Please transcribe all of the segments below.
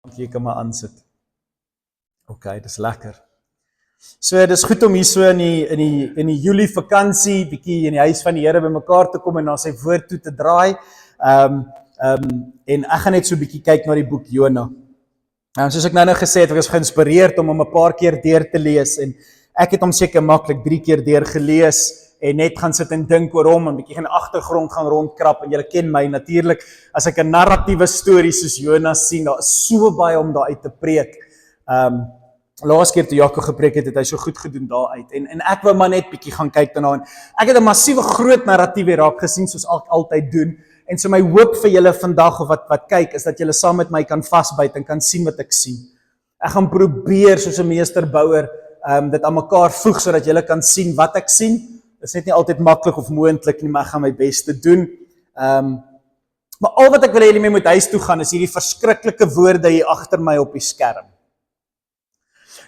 Jy kan maar aansit. OK, dis lekker. So, dis goed om hier so in die Julie vakansie, bietjie in die huis van die Here bymekaar te kom en na sy woord toe te draai. En ek gaan net so bietjie kyk na die boek Jona. Soos ek nou gesê het, ek was geïnspireerd om hom 'n paar keer deur te lees en ek het hom seker maklik 3 keer deur gelees en net gaan sit en dink oor hom en bietjie in die agtergrond gaan rondkrap en julle ken my natuurlik, as ek 'n narratiewe storie soos Jona sien, daar is so baie om daar uit te preek. Laas keer toe Jaco gepreek het hy so goed gedoen daaruit en ek wou maar net bietjie gaan kyk daarna en ek het 'n massiewe groot narratief hier raak gesien soos ek altyd doen. En so my hoop vir julle vandag of wat kyk is dat julle saam met my kan vasbyt en kan sien wat ek sien. Ek gaan probeer soos 'n meesterbouer dit aan mekaar voeg sodat julle kan sien wat ek sien. Dit is net nie altyd maklik of moontlik nie, maar ek gaan my bes te doen. Maar al wat ek wil hê julle mee moet huis toe gaan is hierdie verskriklike woorde hier agter my op die skerm.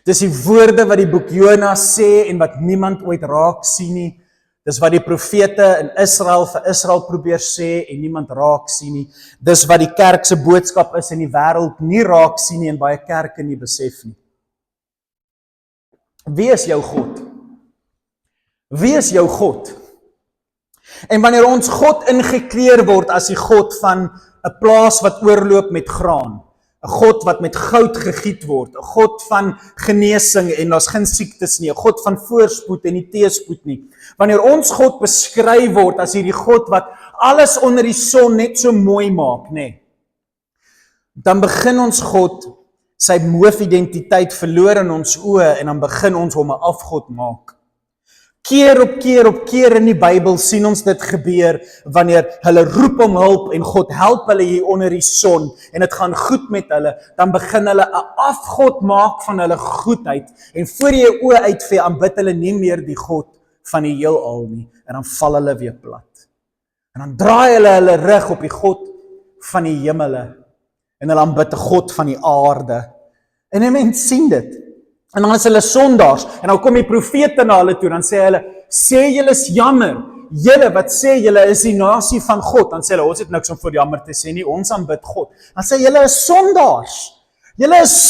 Dis die woorde wat die boek Jona sê en wat niemand ooit raak sien nie. Dis wat die profete in Israel vir Israel probeer sê en niemand raak sien nie. Dis wat die kerk se boodskap is in die wêreld nie raak sien nie en baie kerke nie besef nie. Wie is jou God? Wie is jou God? En wanneer ons God ingekleer word as die God van 'n plaas wat oorloop met graan, 'n God wat met goud gegiet word, 'n God van genesing en daar's geen siektes nie, 'n God van voorspoed en nie teëspoed nie. Wanneer ons God beskryf word as hierdie God wat alles onder die son net so mooi maak, nê, dan begin ons God sy hoofidentiteit verloor in ons oë en dan begin ons hom 'n afgod maak. Keer op keer in die Bybel sien ons dit gebeur wanneer hulle roep om hulp en God help hulle hier onder die son en dit gaan goed met hulle, dan begin hulle 'n afgod maak van hulle goedheid en voor jy jou oë uitvee aanbid hulle nie meer die God van die heelal nie en dan val hulle weer plat. En dan draai hulle hulle rug op die God van die hemele en hulle aanbid 'n God van die aarde. En mense sien dit. En dan is hulle sondaars, en dan kom die profete na hulle toe, dan sê hulle, sê julle is jammer, julle wat sê julle is die nasie van God, dan sê hulle, ons het niks om voor jammer te sê nie, ons aanbid God. Dan sê julle is sondaars, nee, hulle is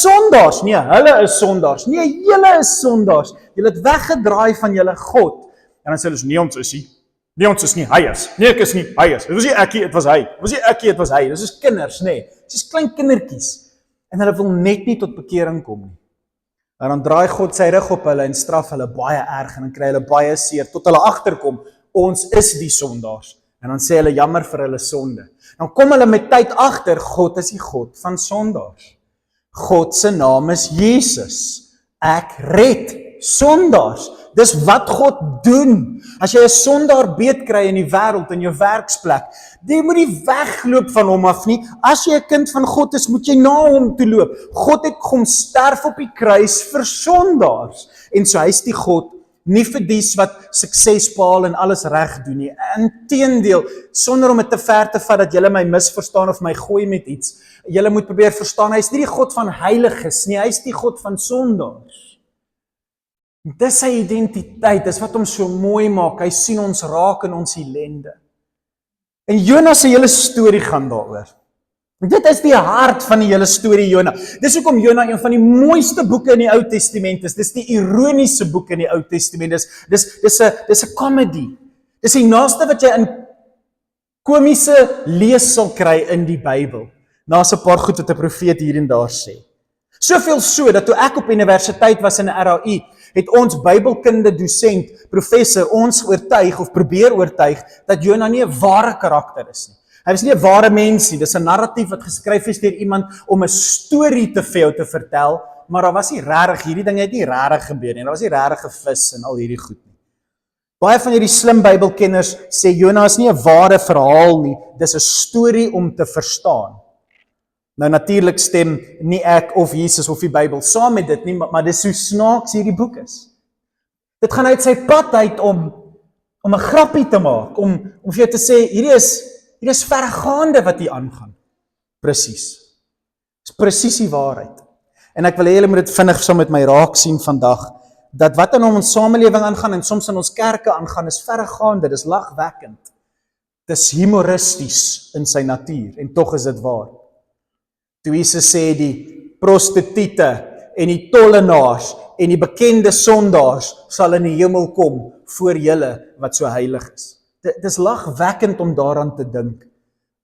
sondaars, nee, julle is sondaars, julle het weggedraai van julle God. En dan sê hulle, nee, ons is nie, nee, ons is nie, hy is, nee, ek is nie, hy is, dit was nie ekkie, dit was hy, dit was nie ekkie, dit was hy, dit is kinders, nee, dit is klein kindertjies, en hulle wil net nie tot bekering kom nie. En dan draai God sy rug op hulle en straf hulle baie erg en dan kry hulle baie seer, tot hulle agterkom, ons is die sondaars. En dan sê hulle jammer vir hulle sonde. Dan kom hulle met tyd agter, God is die God van sondaars. God se naam is Jesus. Ek red sondaars. Dis wat God doen. As jy 'n sondaar beet kry in die wêreld, in jou werksplek, jy moet nie wegloop van hom af nie. As jy 'n kind van God is, moet jy na hom toe loop. God het kom sterf op die kruis vir sondaars. En so hy's die God, nie vir dies wat sukses behaal en alles reg doen nie. Inteendeel, sonder om dit te ver te vat dat julle my misverstaan of my gooi met iets. Julle moet probeer verstaan, hy's nie die God van heiliges nie, hy's die God van sondaars. Dis sy identiteit, dis wat hom so mooi maak, hy sien ons raak in ons ellende. En Jona se hele storie gaan daaroor. Dit is die hart van die hele storie Jona. Dis hoekom Jona een van die mooiste boeke in die Ou Testament is. Dis die ironiese boek in die Ou Testament. Dis 'n comedy. Dis die naaste wat jy in komiese lees sal kry in die Bybel. Na so 'n paar goed wat 'n profeet hier en daar sê. Soveel so dat toe ek op universiteit was in RAI, het ons Bybelkunde dosent, professor, ons oortuig of probeer oortuig dat Jona nie 'n ware karakter is nie. Hy was nie 'n ware mens nie, dis 'n narratief wat geskryf is deur iemand om 'n storie te vir jou te vertel, maar daar was nie regtig, hierdie ding het nie regtig gebeur nie, daar was nie regtig 'n vis en al hierdie goed nie. Baie van hierdie slim Bybelkenners sê Jona is nie 'n ware verhaal nie, dis 'n storie om te verstaan. Nou natuurlik stem nie ek of Jesus of die Bybel saam met dit nie, maar dis hoe snaaks hierdie boek is. Dit gaan uit sy pad uit om 'n grappie te maak, om vir jou te sê, hierdie is verregaande wat hier aangaan. Presies. Dis presies die waarheid. En ek wil hê julle moet dit vinnig saam met my raak sien vandag, dat wat in ons samelewing aangaan en soms in ons kerke aangaan, is verregaande, dis lagwekkend. Dis humoristies in sy natuur, en tog is dit waar. Toe Jesus sê die prostituie en die tollenaars en die bekende sondaars sal in die hemel kom voor julle wat so heilig is. Dit is lagwekkend om daaraan te dink,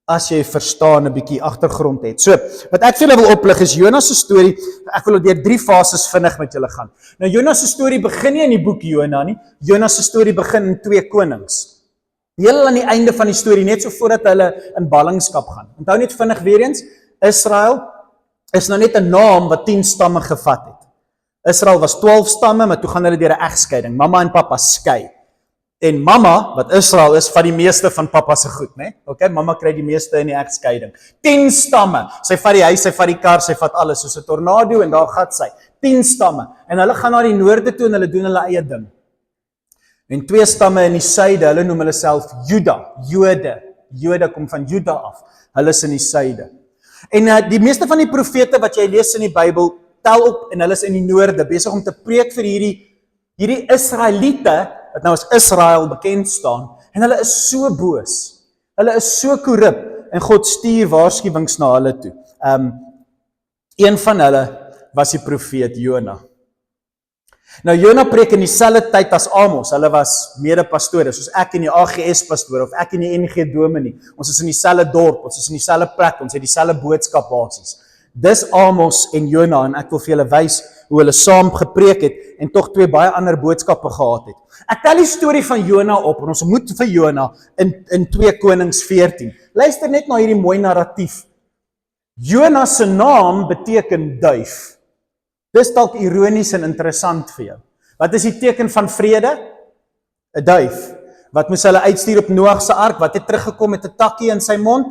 as jy verstaan 'n bietjie agtergrond het. So, wat ek vir julle wil oplig is Jonas se storie. Ek wil deur 3 fases vinnig met julle gaan. Nou Jonas se storie begin nie in die boek Jona nie. Jonas se storie begin in 2 Konings. Heel aan die einde van die storie, net so voordat hulle in ballingskap gaan. Onthou net vinnig weer eens, Israel is nou net 'n naam wat 10 stamme gevat het. Israel was 12 stamme, maar toe gaan hulle deur 'n egskeiding. Mamma en pappa skei. En mamma, wat Israel is, vat die meeste van pappa se goed, né? Okay, mamma kry die meeste in die egskeiding. 10 stamme. Sy vat die huis, sy vat die kar, sy vat alles soos 'n tornado en daar gat sy. 10 stamme. En hulle gaan na die noorde toe en hulle doen hulle eie ding. En 2 stamme in die suide, hulle noem hulle self Juda, Jode. Jode kom van Juda af. Hulle is in die suide. En die meeste van die profete wat jy lees in die Bybel, tel op en hulle is in die noorde, besig om te preek vir hierdie Israeliete, wat nou as Israel bekend staan, en hulle is so boos, hulle is so korrup, en God stuur waarskuwings na hulle toe. Een van hulle was die profeet Jona. Nou Jona preek in dieselfde tyd as Amos, hulle was mede-pastore, soos ek in die AGS pastoor, of ek in die NG Dominee, ons is in dieselfde dorp, ons is in dieselfde plek, ons het dieselfde boodskap basies. Dis Amos en Jona, en ek wil vir julle wys hoe hulle saam gepreek het, en tog 2 baie ander boodskappe gehad het. Ek tel die storie van Jona op, en ons moet vir Jona in 2 Konings 14. Luister net na hierdie mooi narratief. Jona se naam beteken duif. Dis dalk ironies en interessant vir jou. Wat is die teken van vrede? 'n Duif. Wat moes hulle uitstuur op Noag se ark? Wat het teruggekom met 'n takkie in sy mond?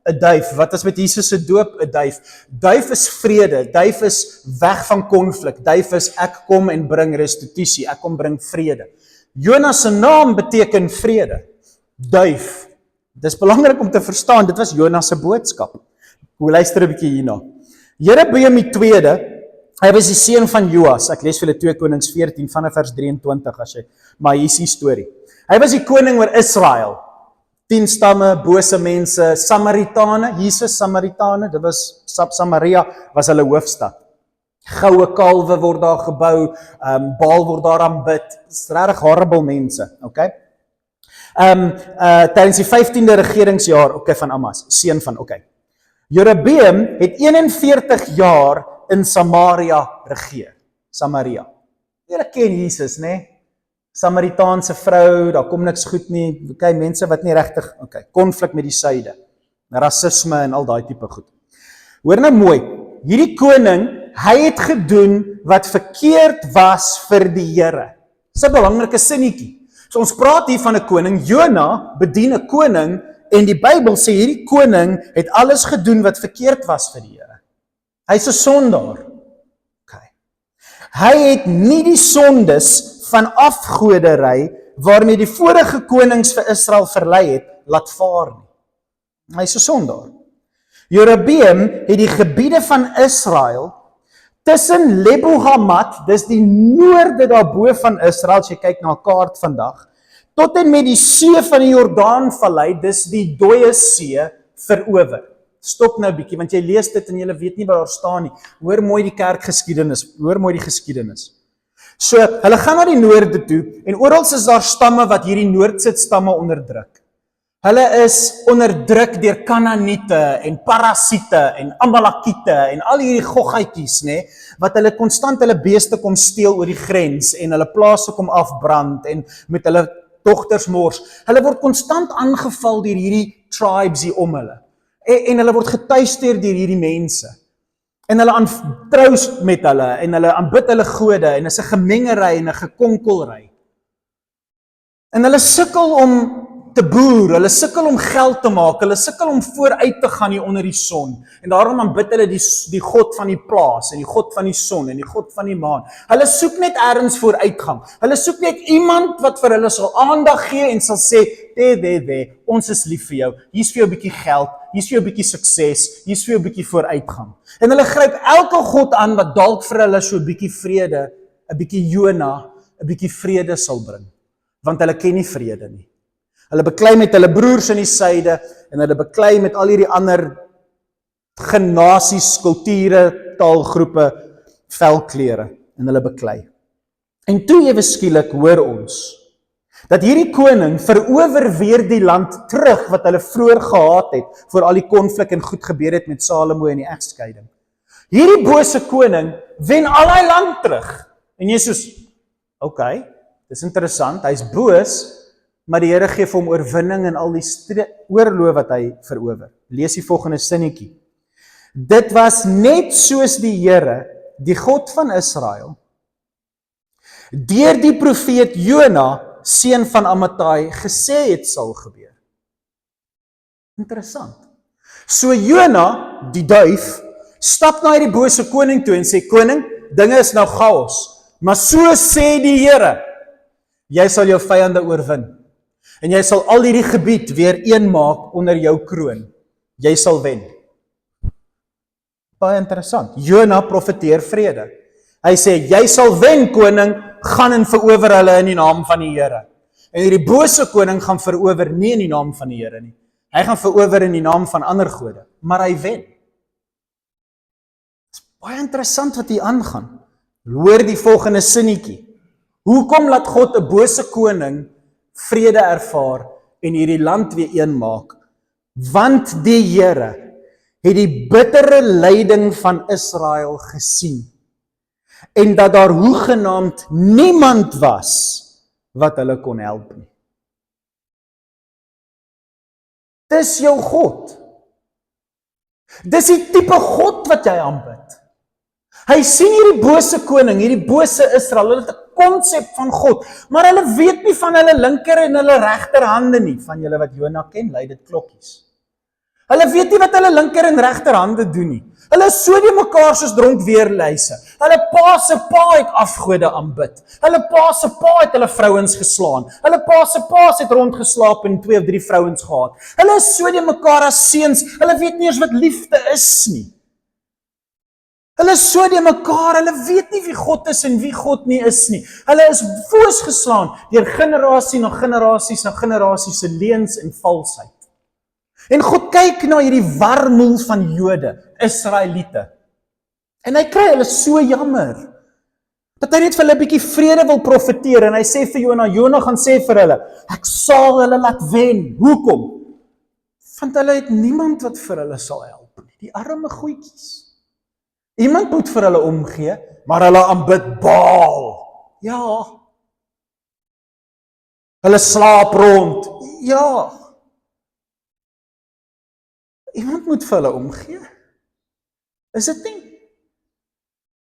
'n Duif. Wat is met Jesus se doop? 'n Duif. Duif is vrede. Duif is weg van konflik. Duif is ek kom en bring restituisie. Ek kom bring vrede. Jona se naam beteken vrede. Duif. Dis belangrik om te verstaan, dit was Jona se boodskap. Hoe luister 'n bietjie hierna. Jerobeam die tweede, hy was die seun van Joas. Ek lees vir julle 2 Konings 14 vanaf vers 23 as jy, maar hier is die storie. Hy was die koning oor Israel. 10 stamme, bose mense, Samaritane, Jesus Samaritane, dit was Samaria was hulle hoofstad. Goue kalwe word daar gebou, Baal word daar aanbid. Dis regtig horrible mense, okay? Tydens die 15de regeringsjaar, okay, van Amas, seun van, okay. Jerobeam het 41 jaar in Samaria regeer. Samaria. Julle ken Jesus, né? Samaritaanse vrou, daar kom niks goed nie. Okay, mense wat nie regtig, okay, konflik met die suide. Rasisme en al daai tipe goed. Hoor nou mooi, hierdie koning, hy het gedoen wat verkeerd was vir die Here. Dis 'n belangrike sinnetjie. So ons praat hier van 'n koning, Jona bedien 'n koning, en die Bybel sê hierdie koning het alles gedoen wat verkeerd was vir die Here. Hy's 'n sondaar. Okay. Hy het nie die sondes van afgodery waarmee die vorige konings vir Israel verlei het, laat vaar nie. Hy's 'n sondaar. Jerobeam het die gebiede van Israel tussen Lebo Hamat, dis die noorde daarbo van Israel, as jy kyk na 'n kaart vandag, tot en met die see van die Jordaanvallei, dis die dooie see, verower. Stop nou 'n bietjie, want jy lees dit en jy weet nie waar daar staan nie. Hoor mooi die kerkgeskiedenis, hoor mooi die geskiedenis. So, hulle gaan na die noorde toe, en oral is daar stamme wat hierdie noordsit stamme onderdruk. Hulle is onderdruk deur Kanaaniete en Parasiete en Amalekiete en al hierdie goggetjies, né, wat hulle konstant hulle beeste kom steel oor die grens en hulle plase kom afbrand en met hulle dogters mors. Hulle word konstant aangeval deur hierdie tribes hier om hulle. En hulle word getuister deur hierdie mense. En hulle aantrou met hulle en hulle aanbid hulle gode en is 'n gemengery en 'n gekonkelry. En hulle sukkel om te boer, hulle sukkel om geld te maak, hulle sukkel om vooruit te gaan hier onder die son. En daarom aanbid hulle die God van die plaas en die God van die son en die God van die maan. Hulle soek net ergens vooruitgang. Hulle soek net iemand wat vir hulle sal aandag gee en sal sê, ons is lief vir jou. Hier's vir jou 'n bietjie geld, hier's vir jou 'n bietjie sukses, hier's vir jou 'n bietjie vooruitgang. En hulle gryp elke god aan wat dalk vir hulle so 'n bietjie vrede, 'n bietjie Jona, 'n bietjie vrede sal bring. Want hulle ken nie vrede nie. Hulle beklei met hulle broers in die suide en hulle beklei met al hierdie ander nasies, kulture, taalgroepe, velklere en hulle beklei. En toe ewe skielik hoor ons dat hierdie koning verower weer die land terug wat hulle vroeër gehaat het voor al die konflik en goed gebeur het met Salomo en die egskeiding. Hierdie bose koning wen al die land terug. En jy soos, okay, dis interessant, hy's boos, maar die Here gee vir hom oorwinning in al die oorlog wat hy verower. Lees die volgende sinnetjie. Dit was net soos die Here, die God van Israel, deur die profeet Jona, seun van Amittai, gesê het sal gebeur. Interessant. So Jona, die duif, stap na hierdie bose koning toe en sê, koning, dinge is nou chaos, maar so sê die Here, jy sal jou vyande oorwin, en jy sal al hierdie gebied weer een maak onder jou kroon, jy sal wen. Baie interessant, Jona profeteer vrede, hy sê, jy sal wen koning, gaan en verower hulle in die naam van die Here. En hierdie bose koning gaan verower nie in die naam van die Here nie. Hy gaan verower in die naam van ander gode, maar hy wen. Dit is baie interessant wat hier aangaan. Hoor die volgende sinnetjie. Hoekom laat God 'n bose koning vrede ervaar en hierdie land weer een maak? Want die Here het die bittere lyding van Israel gesien. En dat daar hoegenaamd niemand was wat hulle kon help nie. Dis jou God. Dis die tipe God wat jy aanbid. Hy sien hierdie bose koning, hierdie bose Israel, hulle het 'n konsep van God, maar hulle weet nie van hulle linker en hulle regterhande nie. Van julle wat Jona ken, lui dit klokkies. Hulle weet nie wat hulle linker en regterhande doen nie. Hulle is so die mekaar soos dronk weerluise. Hulle pa se pa het afgode aanbid. Hulle pa se pa het hulle vrouens geslaan. Hulle pa se pa het rondgeslaap en 2 of 3 vrouens gehad. Hulle is so die mekaar as seuns. Hulle weet nie eens wat liefde is nie. Hulle is so die mekaar, hulle weet nie wie God is en wie God nie is nie. Hulle is voosgeslaan deur generasie na generasie se leuns en valsheid. En God kyk na hierdie warmoel van Jode, Israeliete. En hy kry hulle so jammer, dat hy net vir hulle 'n bietjie vrede wil profeteer, en hy sê vir Jona, Jona gaan sê vir hulle, ek sal hulle laat wen. Hoekom? Want hulle het niemand wat vir hulle sal help, die arme goetjies. Iemand moet vir hulle omgee, maar hulle aanbid Baal. Ja. Hulle slaap rond. Ja. Iemand moet vir hulle omgee. Is dit nie?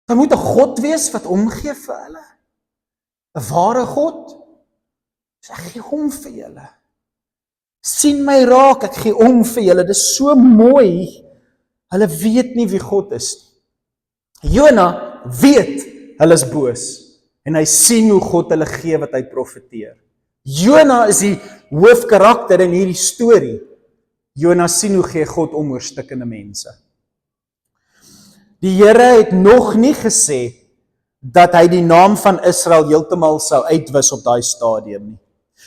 Daar moet 'n God wees wat omgee vir hulle. 'n Ware God. Ek gee hom vir julle. Sien my raak, ek gee om vir julle. Dit is so mooi. Hulle weet nie wie God is nie. Jona weet hulle is boos. En hy sien hoe God hulle gee wat hy profeteer. Jona is die hoofkarakter in hierdie storie. Jona sien hoe gee God om oor stikkende mense. Die Here het nog nie gesê dat hy die naam van Israel heeltemal sou uitwis op daai stadium nie.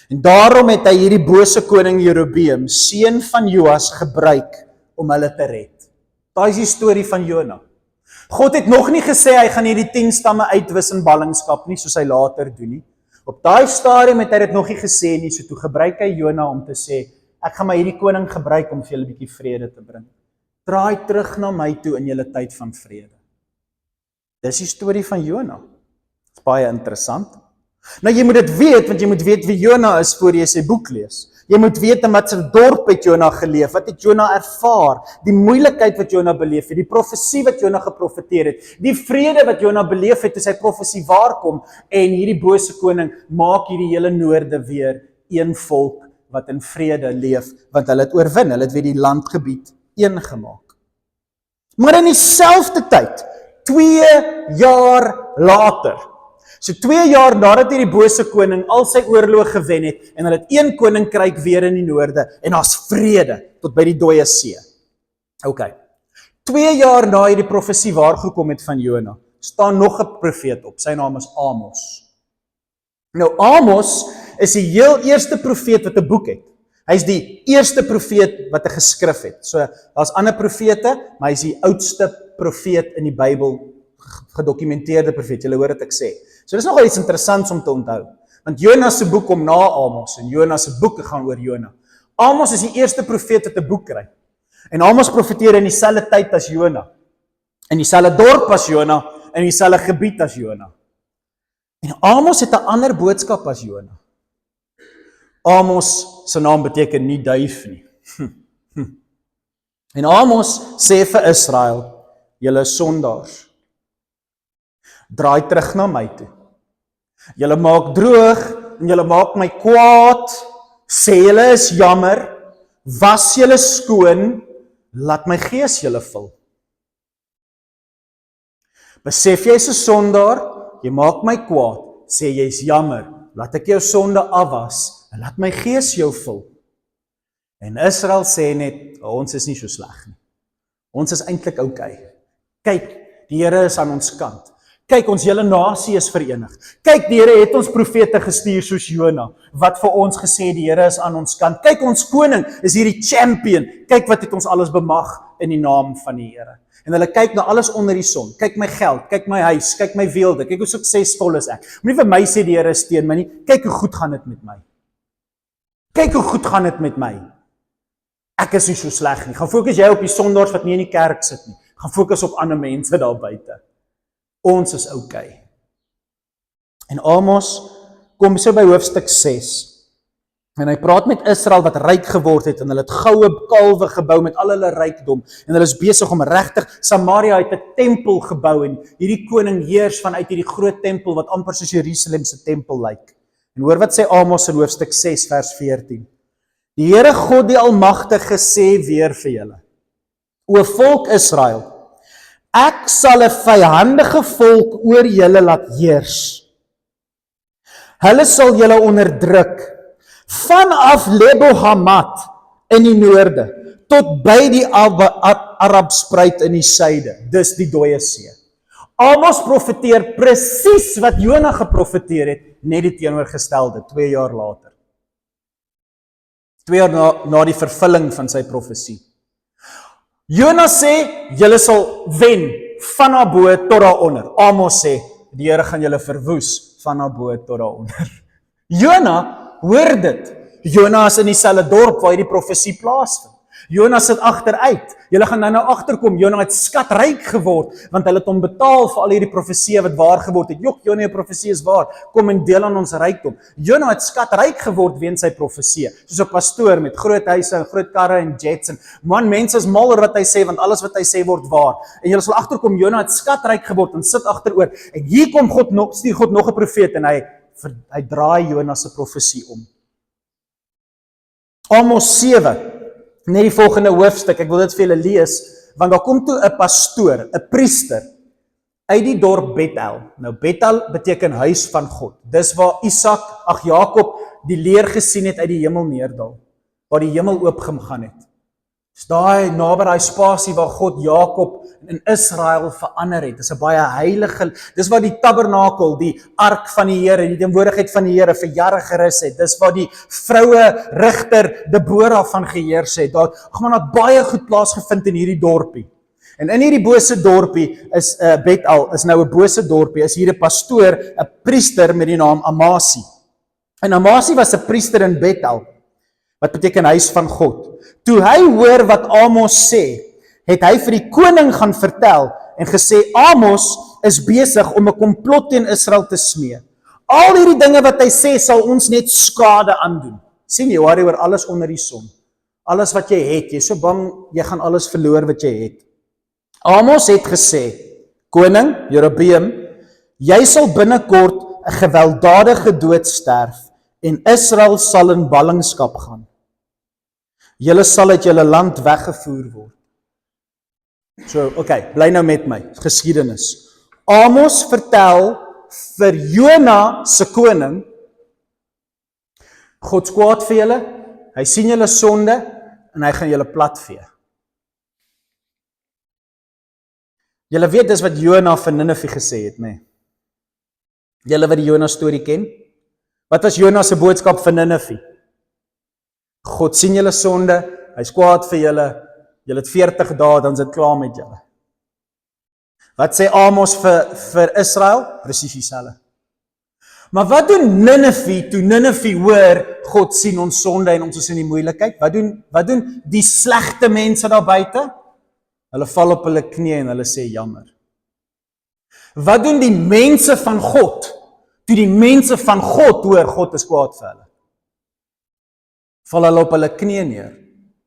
En daarom het hy hierdie bose koning Jerobeam, seun van Joas, gebruik om hulle te red. Daai is die storie van Jona. God het nog nie gesê hy gaan hierdie 10 stamme uitwis in ballingskap nie, soos hy later doen nie. Op daai stadium het hy dit nog nie gesê nie, so toe gebruik hy Jona om te sê, ek gaan maar hierdie koning gebruik om vir julle 'n bietjie vrede te bring. Draai terug na my toe in julle tyd van vrede. Dis die storie van Jona. Dit is baie interessant. Nou jy moet dit weet, want jy moet weet wie Jona is voor jy sy boek lees. Jy moet weet in watter dorp het Jona geleef, wat het Jona ervaar, die moeilikheid wat Jona beleef het, die profesie wat Jona geprofeteer het, die vrede wat Jona beleef het toe sy profesie waarkom, en hierdie bose koning maak hierdie hele noorde weer een volk wat in vrede leef, want hulle het oorwin, hulle het weer die landgebied een gemaak. Maar in dieselfde tyd, 2 jaar later, so 2 jaar nadat hierdie bose koning al sy oorlog gewen het, en hulle het een koninkryk weer in die noorde, en daar's vrede tot by die Dooie See. Ok, 2 jaar na hierdie profesie waargekom het van Jona, staan nog 'n profeet op, sy naam is Amos. Nou Amos is die heel eerste profeet wat 'n boek het. Hy's die eerste profeet wat 'n geskrif het. So, daar's ander profete, maar hy's die oudste profeet in die Bybel, gedokumenteerde profeet. Julle hoor wat ek sê. So dis nogal iets interessants om te onthou. Want Jona se boek kom na Amos en Jona se boeke gaan oor Jona. Amos is die eerste profeet wat 'n boek kry. En Amos profeteer in dieselfde tyd as Jona. In dieselfde dorp as Jona, in dieselfde gebied as Jona. En Amos het 'n ander boodskap as Jona. Amos se naam beteken nie duif nie. En Amos sê vir Israel, julle is sondaars. Draai terug na my toe. Julle maak droog en julle maak my kwaad. Sê julle is jammer. Was julle skoon. Laat my gees julle vul. Besef jy is 'n sondaar, jy maak my kwaad, sê jy is jammer, laat ek jou sonde afwas, en laat my gees jou vul. En Israel sê net, ons is nie so sleg nie. Ons is eintlik okay. Kyk, die Here is aan ons kant. Kyk, ons hele nasie is verenig. Kyk, die Here het ons profete gestuur soos Jona, wat vir ons gesê die Here is aan ons kant. Kyk, ons koning is hierdie champion. Kyk wat het ons alles bemag in die naam van die Here. En hulle kyk na alles onder die son. Kyk my geld, kyk my huis, kyk my weelde, kyk hoe suksesvol is ek. Moenie vir my sê die Here is teen my nie. Kyk hoe goed gaan dit met my. Kyk hoe goed gaan dit met my. Ek is nie so sleg nie. Gaan fokus jy op die sondaars wat nie in die kerk sit nie. Gaan fokus op ander mense daar buite. Ons is okay. En Amos kom so by hoofstuk 6. En hy praat met Israel wat ryk geword het en hulle het goue kalwe gebou met al hulle rykdom en hulle is besig om regtig Samaria het 'n tempel gebou en hierdie koning heers vanuit hierdie groot tempel wat amper soos Jerusalem se tempel lyk. En hoor wat sê Amos in hoofstuk 6 vers 14. Die Here God die Almagtige sê weer vir julle: O volk Israel, ek sal 'n vyhandige volk oor julle laat heers. Hulle sal julle onderdruk vanaf Lebo Hamat in die noorde tot by die Arabspruit in die suide, dis die dooie see. Amos profeteer presies wat Jona geprofeteer het, net die teenoorgestelde 2 jaar later. 2 jaar na die vervulling van sy profesie. Jona sê, julle sal wen van daarbo tot daaronder. Amos sê, die Here gaan julle verwoes van daarbo tot daaronder. Jona hoor dit. Jona is in dieselfde dorp waar hierdie profesie plaasvind. Jona sit agteruit. Julle gaan nou agterkom, Jona het skatryk geword, want hulle het hom betaal vir al hierdie profeseë wat waar geword het. Jok, Jona, jou profesie is waar, kom en deel aan ons rykdom. Jona het skatryk geword weens sy profeseë, soos 'n pastoor met groot huise en groot karre en jets en man, mense is mal oor wat hy sê, want alles wat hy sê word waar. En julle sal agterkom, Jona het skatryk geword en sit agteroor. En hier kom stuur God nog 'n profeet en hy draai Jona se profesie om. Amos 7, net die volgende hoofstuk, ek wil dit vir julle lees, want daar kom toe 'n pastoor, 'n priester, uit die dorp Bethel. Nou Bethel beteken huis van God. Dis waar Jakob die leer gesien het uit die hemel neerdal, waar die hemel oopgegaan het. Dis daai naby daai spasie waar God Jakob en Israel verander het. Dis 'n baie heilige, dis waar die tabernakel, die ark van die Here, die teenwoordigheid van die Here vir jare gerus het. Dis waar die vroue regter Deborah van geheers het. Daar gaan baie goed plaasgevind in hierdie dorpie. En in hierdie bose dorpie is Bethel, is nou 'n bose dorpie, is hier 'n pastoor, 'n priester met die naam Amasi. En Amasi was 'n priester in Bethel, wat beteken huis van God. Toe hy hoor wat Amos sê, het hy vir die koning gaan vertel en gesê, Amos is besig om 'n komplot teen Israel te smee. Al hierdie dinge wat hy sê, sal ons net skade aandoen. Sien jy, worry oor alles onder die son. Alles wat jy het, jy is so bang, jy gaan alles verloor wat jy het. Amos het gesê, koning, Jerobeam, jy sal binnekort 'n gewelddadige dood sterf en Israel sal in ballingskap gaan. Julle sal uit julle land weggevoer word. So, okay, bly nou met my, geskiedenis. Amos vertel vir Jona se koning, God's kwaad vir julle, hy sien julle sonde en hy gaan julle platvee. Julle weet dis wat Jona vir Ninive gesê het, nee. Julle wat die Jona storie ken? Wat was Jona se boodskap vir Ninive? God sien julle sonde, hy's kwaad vir julle, julle het 40 dae, dan is dit klaar met julle. Wat sê Amos vir Israel? Presies dieselfde. Maar wat doen Nineve toe Nineve hoor, God sien ons sonde en ons is in die moeilikheid? Wat doen die slegte mense daar buite? Hulle val op hulle knie en hulle sê jammer. Wat doen die mense van God? Toe die mense van God hoor, God is kwaad vir hulle. Val hulle op hulle knie neer,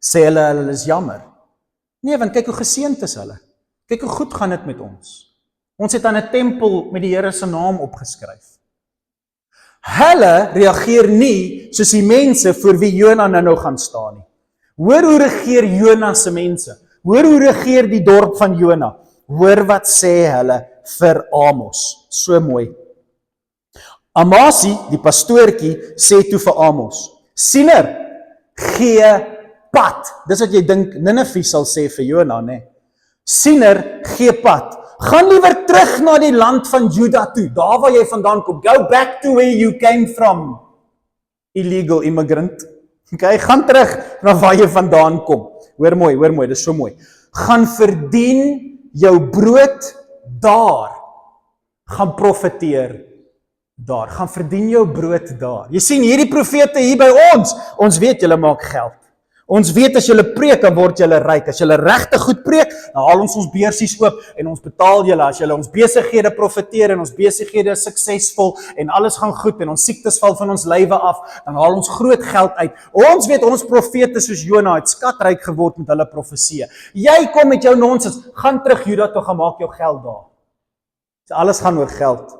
sê hulle is jammer. Nee, want kyk hoe geseënd is hulle. Kyk hoe goed gaan dit met ons. Ons het aan 'n tempel met die Here se naam opgeskryf. Hulle reageer nie soos die mense voor wie Jona nou gaan staan nie. Hoor hoe reageer Jona se mense. Hoor hoe reageer die dorp van Jona. Hoor wat sê hulle vir Amos. So mooi. Amasi, die pastoortjie, sê toe vir Amos, siener, gee pad. Dis wat jy dink Nineve sal sê vir Jona, né? Siener, gee pad. Gaan liewer terug na die land van Juda toe, daar waar jy vandaan kom. Go back to where you came from. Illegal immigrant. Okay, gaan terug na waar jy vandaan kom. Hoor mooi, dis so mooi. Gaan verdien jou brood daar. Gaan profeteer daar. Gaan verdien jou brood daar. Jy sien hierdie profete hier by ons weet julle maak geld. Ons weet as julle preek, dan word julle ryk. As julle regtig goed preek, dan haal ons beursies oop en ons betaal julle. As julle ons besighede profeteer en ons besighede is suksesvol en alles gaan goed en ons siektes val van ons lywe af, dan haal ons groot geld uit. Ons weet ons profete soos Jona het skatryk geword met hulle profeseë. Jy kom met jou nonsens, gaan terug Juda toe, gaan maak jou geld daar. So alles gaan oor geld.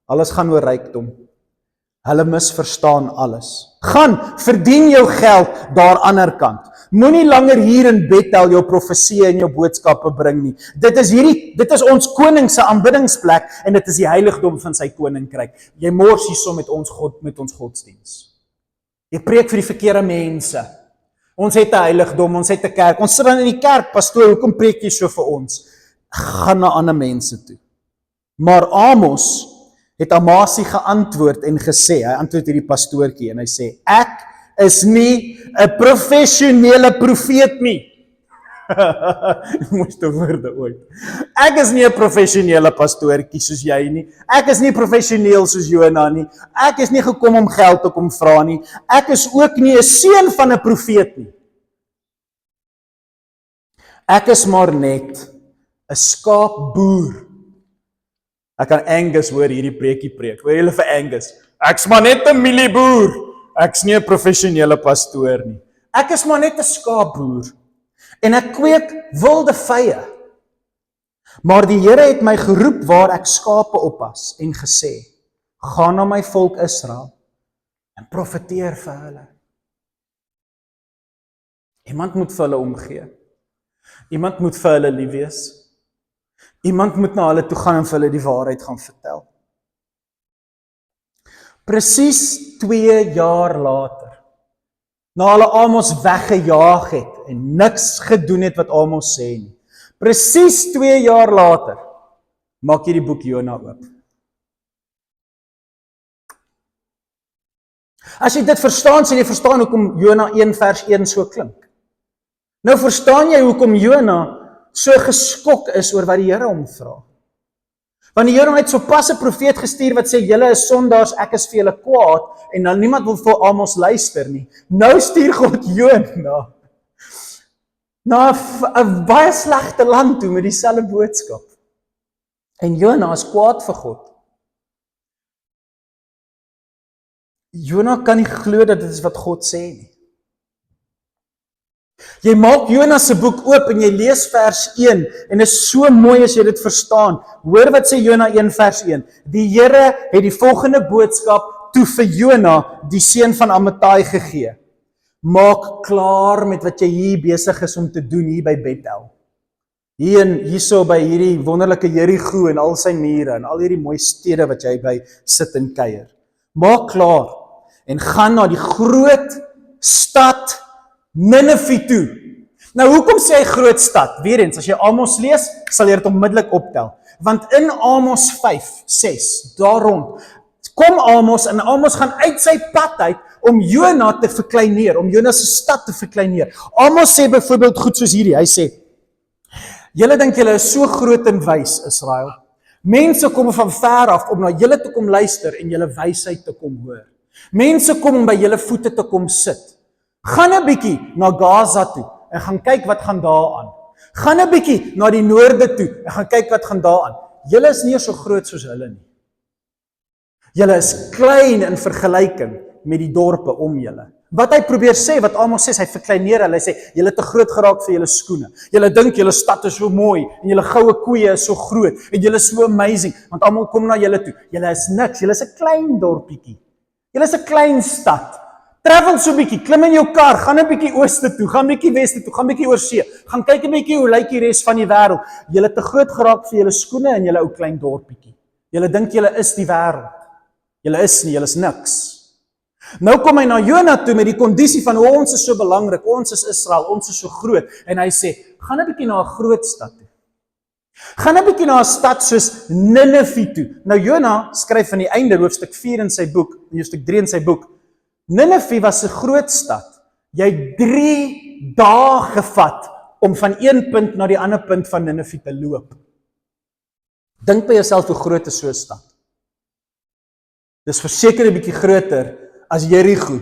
Alles gaan oor rykdom. Hulle misverstaan alles. Gaan, verdien jou geld daar ander kant. Moenie langer hier in Bethel jou profeseë en jou boodskappe bring nie. Dit is ons koning se aanbiddingsplek en dit is die heiligdom van sy koninkryk. Jy mors hierso met ons godsdiens. Jy preek vir die verkeerde mense. Ons het 'n heiligdom, ons het 'n kerk. Ons sit dan in die kerk, pastoor, hoekom preek jy so vir ons? Gaan na ander mense toe. Maar Amos het Amasi geantwoord en gesê, hy antwoord hierdie pastoortjie en hy sê, ek is nie 'n professionele profeet nie. Mooiste woorde ooit. Ek is nie 'n professionele pastoortjie soos jy nie. Ek is nie professioneel soos Jona nie. Ek is nie gekom om geld te kom vra nie. Ek is ook nie 'n seun van 'n profeet nie. Ek is maar net 'n skaapboer. Ek kan Angus hoor hierdie preekie preek. Hoor julle vir Angus? Ek's maar net 'n mielieboer. Ek's nie 'n professionele pastoor nie. Ek is maar net 'n skaapboer. En ek kweek wilde vye. Maar die Here het my geroep waar ek skape oppas en gesê, gaan na my volk Israel en profeteer vir hulle. Iemand moet vir hulle omgee. Iemand moet vir hulle lief wees. Iemand moet na hulle toe gaan en vir hulle die waarheid gaan vertel. Presies 2 jaar later, na hulle Amos weggejaag het en niks gedoen het wat Amos sê nie. Presies 2 jaar later, maak jy die boek Jona oop. As jy dit verstaan, sal jy verstaan hoekom Jona 1 vers 1 so klink. Nou verstaan jy hoekom Jona so geskok is oor wat die Here hom vra. Want die Here het sopas 'n profeet gestuur wat sê, julle is sondaars, ek is vir julle kwaad, en dan niemand wil vir Amos luister nie. Nou stuur God Jona na 'n baie slegte land toe met dieselfde boodskap. En Jona is kwaad vir God. Jona kan nie glo dat dit is wat God sê nie. Jy maak Jona se boek oop en jy lees vers 1 en is so mooi as jy dit verstaan. Hoor wat sê Jona 1 vers 1. Die Here het die volgende boodskap toe vir Jona, die seun van Amittai, gegee. Maak klaar met wat jy hier besig is om te doen hier by Bethel. Hierso by hierdie wonderlike Jerigo en al sy mure en al hierdie mooi stede wat jy by sit en kuier. Maak klaar en gaan na die groot stad Nineve toe. Nou hoekom sê hy groot stad? Weereens, as jy Amos lees, sal jy dit onmiddellik optel. Want in Amos 5, 6, daar rond, kom Amos en Amos gaan uit sy pad uit om Jona te verkleineer, om Jona se stad te verkleineer. Amos sê byvoorbeeld goed soos hierdie, hy sê, julle dink julle is so groot en wys, Israel. Mense kom van ver af om na julle te kom luister en julle wysheid te kom hoor. Mense kom om by julle voete te kom sit. Gaan 'n bietjie na Gaza toe en gaan kyk wat gaan daar aan. Gaan 'n bietjie na die noorde toe en gaan kyk wat gaan daar aan. Julle is nie so groot soos hulle nie. Julle is klein in vergelyking met die dorpe om julle. Wat hy probeer sê, wat Amos sê, hy verkleineer hulle, hy sê, julle het te groot geraak vir julle skoene. Julle dink julle stad is so mooi, en julle goue koeie is so groot, en julle is so amazing, want almal kom na julle toe. Julle is niks, julle is 'n klein dorpietjie. Julle is 'n klein stad. Travel so bietjie, klim in jou kar, gaan 'n bietjie ooste toe, gaan bietjie weste toe, gaan bietjie oor see, gaan kyk 'n bietjie hoe lyk die res van die wêreld. Julle het te groot geraak vir julle skoene en julle ou klein dorpietjie. Julle dink julle is die wêreld. Julle is nie, julle is niks. Nou kom hy na Jona toe met die kondisie van ons is so belangrik, ons is Israel, ons is so groot, en hy sê, gaan 'n bietjie na 'n groot stad toe. Gaan 'n bietjie na 'n stad soos Ninive toe. Nou Jona skryf aan die einde hoofstuk 4 in sy boek, hoofstuk 3 in sy boek, Ninive was 'n groot stad. Jy het 3 dae gevat om van een punt na die ander punt van Ninive te loop. Dink by jouself hoe groot is so 'n stad. Dis verseker 'n bietjie groter as Jericho.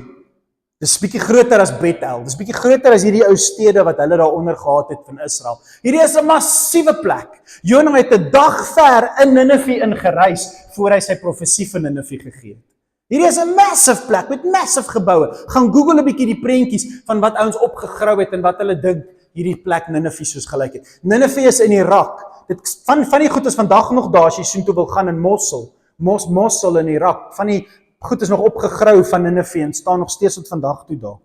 Dis bietjie groter as Bethel. Dis bietjie groter as hierdie ou stede wat hulle daaronder gehad het van Israel. Hierdie is 'n massiewe plek. Jona het 'n dag ver in Ninive ingereis voor hy sy profesie van Ninive gegee het. Hierdie is 'n massive plek met massive geboue. Gaan Google 'n bietjie die prentjies van wat ouens opgegrou het en wat hulle dink hierdie plek Ninive soos gelyk het. Ninive is in Irak. Dit van die goed is vandag nog daar as jy soontoe wil gaan in Mosul in Irak. Van die goed is nog opgegrou van Ninive en staan nog steeds tot vandag toe daar.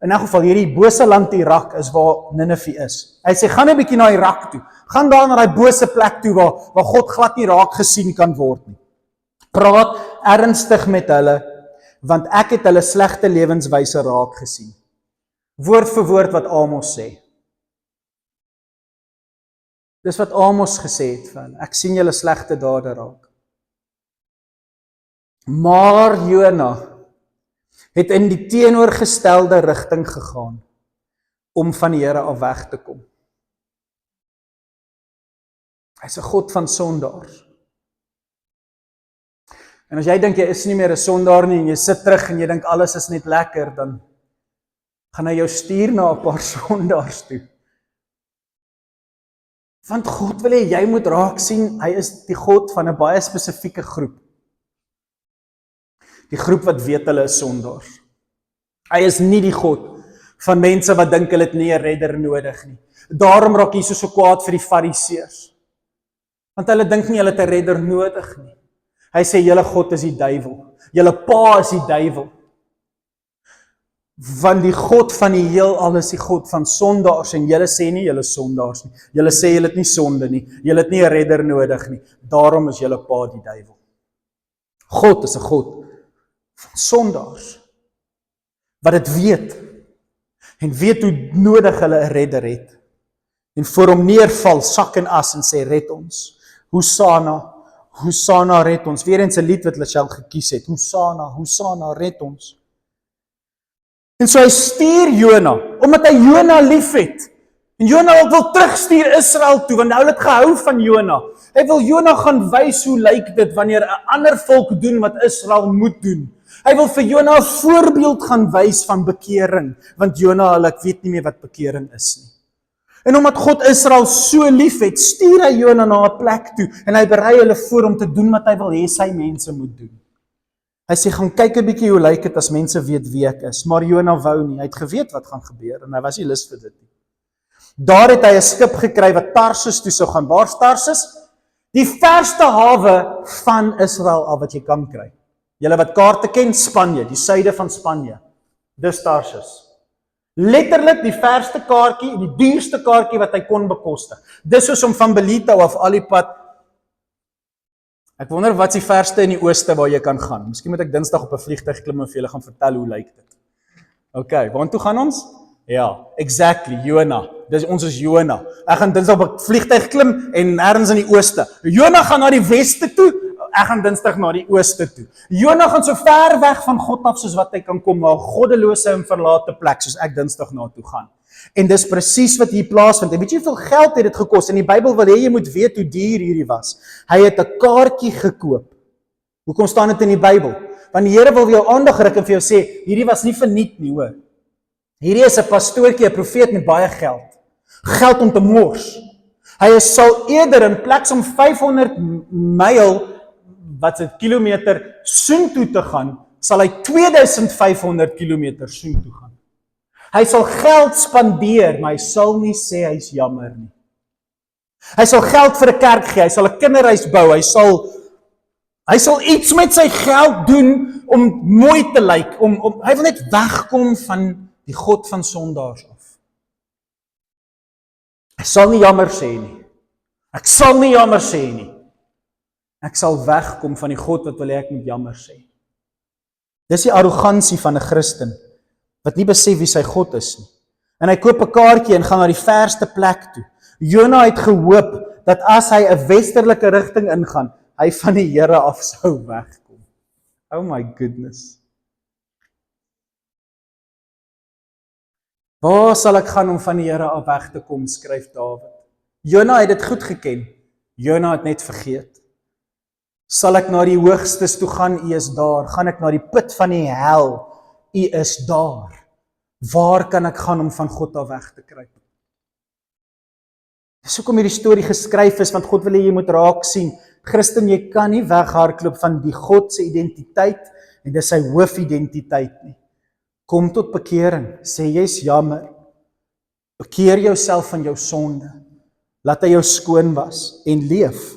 In elk geval hierdie bose land Irak is waar Ninive is. Hy sê gaan 'n bietjie na Irak toe. Gaan daar na daai bose plek toe waar God glad nie raak gesien kan word nie. Praat ernstig met hulle want ek het hulle slegte lewenswyse raak gesien. Woord vir woord wat Amos sê. Dis wat Amos gesê het vir hulle. Ek sien julle slegte dade raak. Maar Jona het in die teenoorgestelde rigting gegaan om van die Here af weg te kom. Hy's 'n God van sondaars. En as jy dink jy is nie meer 'n sondaar nie en jy sit terug en jy dink alles is net lekker, dan gaan hy jou stuur na 'n paar sondaars toe. Want God wil hê jy moet raak sien, hy is die God van 'n baie spesifieke groep. Die groep wat weet hulle is sondaars. Hy is nie die God van mense wat dink hulle het nie 'n redder nodig nie. Daarom raak Jesus so kwaad vir die Fariseërs. Want hulle dink nie hulle het 'n redder nodig nie. Hy sê julle God is die duiwel. Julle pa is die duiwel. Want die God van die heelal is die God van sondaars en julle sê nie julle is sondaars nie. Julle sê julle het nie sonde nie. Julle het nie 'n redder nodig nie. Daarom is julle pa die duiwel. God is 'n God van sondaars, wat dit weet, en weet hoe nodig hulle 'n redder het, en voor hom neerval, sak en as, en sê, red ons, Hosanna, Hosanna, red ons, weer eens 'n lied wat hulle self gekies het, Hosanna, Hosanna, red ons. En so hy stuur Jona, omdat hy Jona lief het, en Jona wil terugstuur Israel toe, want hulle het gehou van Jona. Hy wil Jona gaan wys hoe lyk dit, wanneer 'n ander volk doen wat Israel moet doen. Hy wil vir Jona 'n voorbeeld gaan wys van bekering, want Jona, ek weet nie meer wat bekering is nie. En omdat God Israel so lief het, stuur hy Jona na 'n plek toe, en hy berei hulle voor om te doen wat hy wil hê sy mense moet doen. Hy sê, gaan kyk 'n bietjie hoe lyk dit as mense weet wie ek is, maar Jona wou nie, hy het geweet wat gaan gebeur, en hy was nie lus vir dit nie. Daar het hy 'n skip gekry wat Tarsus toe sou gaan. Waar's Tarsus? Die verste hawe van Israel af wat jy kan kry. Julle wat kaarte ken, Spanje, die suide van Spanje. Dis Tarsus. Letterlik die verste kaartjie en die duurste kaartjie wat hy kon bekostig. Dis soos om van Belito af al die pad. Ek wonder wat is die verste in die ooste waar jy kan gaan. Miskien moet ek Dinsdag op 'n vliegtuig klim en vir julle gaan vertel hoe lyk dit. Okay, waartoe gaan ons? Ja, exactly, Jona. Ons is Jona. Ek gaan Dinsdag op 'n vliegtuig klim en ergens in die ooste. Jona gaan na die weste toe. ek gaan Dinsdag na die ooste toe. Jona gaan so ver weg van God af soos wat hy kan kom, na 'n goddelose en verlate plek, soos ek Dinsdag na toe gaan. En dis presies wat hier plaasvind. En weet jy hoeveel geld het dit gekos? En die Bybel wil hê jy moet weet hoe duur hierdie was. Hy het 'n kaartjie gekoop. Hoekom staan dit in die Bybel? Want die Here wil jou aandag rig en vir jou sê, hierdie was nie verniet nie, hoor. Hierdie is 'n pastoortjie, 'n profeet met baie geld. Geld om te mors. Hy sal eerder in plek om 500 myl, wat is kilometer, soontoe te gaan, sal hy 2500 kilometer soontoe gaan. Hy sal geld spandeer, maar hy sal nie sê hy's jammer nie. Hy sal geld vir 'n kerk gee, hy sal 'n kinderhuis bou, hy sal iets met sy geld doen om mooi te lyk, hy wil net wegkom van die God van sondaars af. Hy sal nie jammer sê nie. Ek sal nie jammer sê nie. Ek sal wegkom van die God wat wil hê ek moet jammer sê. Dis die arrogansie van 'n Christen, wat nie besef wie sy God is nie. En hy koop 'n kaartjie en gaan na die verste plek toe. Jona het gehoop dat as hy 'n westerlike rigting ingaan, hy van die Here af sou wegkom. Oh my goodness. Waar sal ek gaan om van die Here af weg te kom, skryf Dawid. Jona het dit goed geken. Jona het net vergeet. Sal ek na die hoogstes toe gaan, U is daar. Gaan ek na die put van die hel, U is daar. Waar kan ek gaan om van God af weg te kruip? Dis hoekom hierdie storie geskryf is, want God wil hê jy moet raak sien. Christen, jy kan nie weghardloop van die God se identiteit en dis sy hoofidentiteit nie. Kom tot bekering, sê jy's jammer. Bekeer jouself van jou sonde. Laat hy jou skoon was en leef.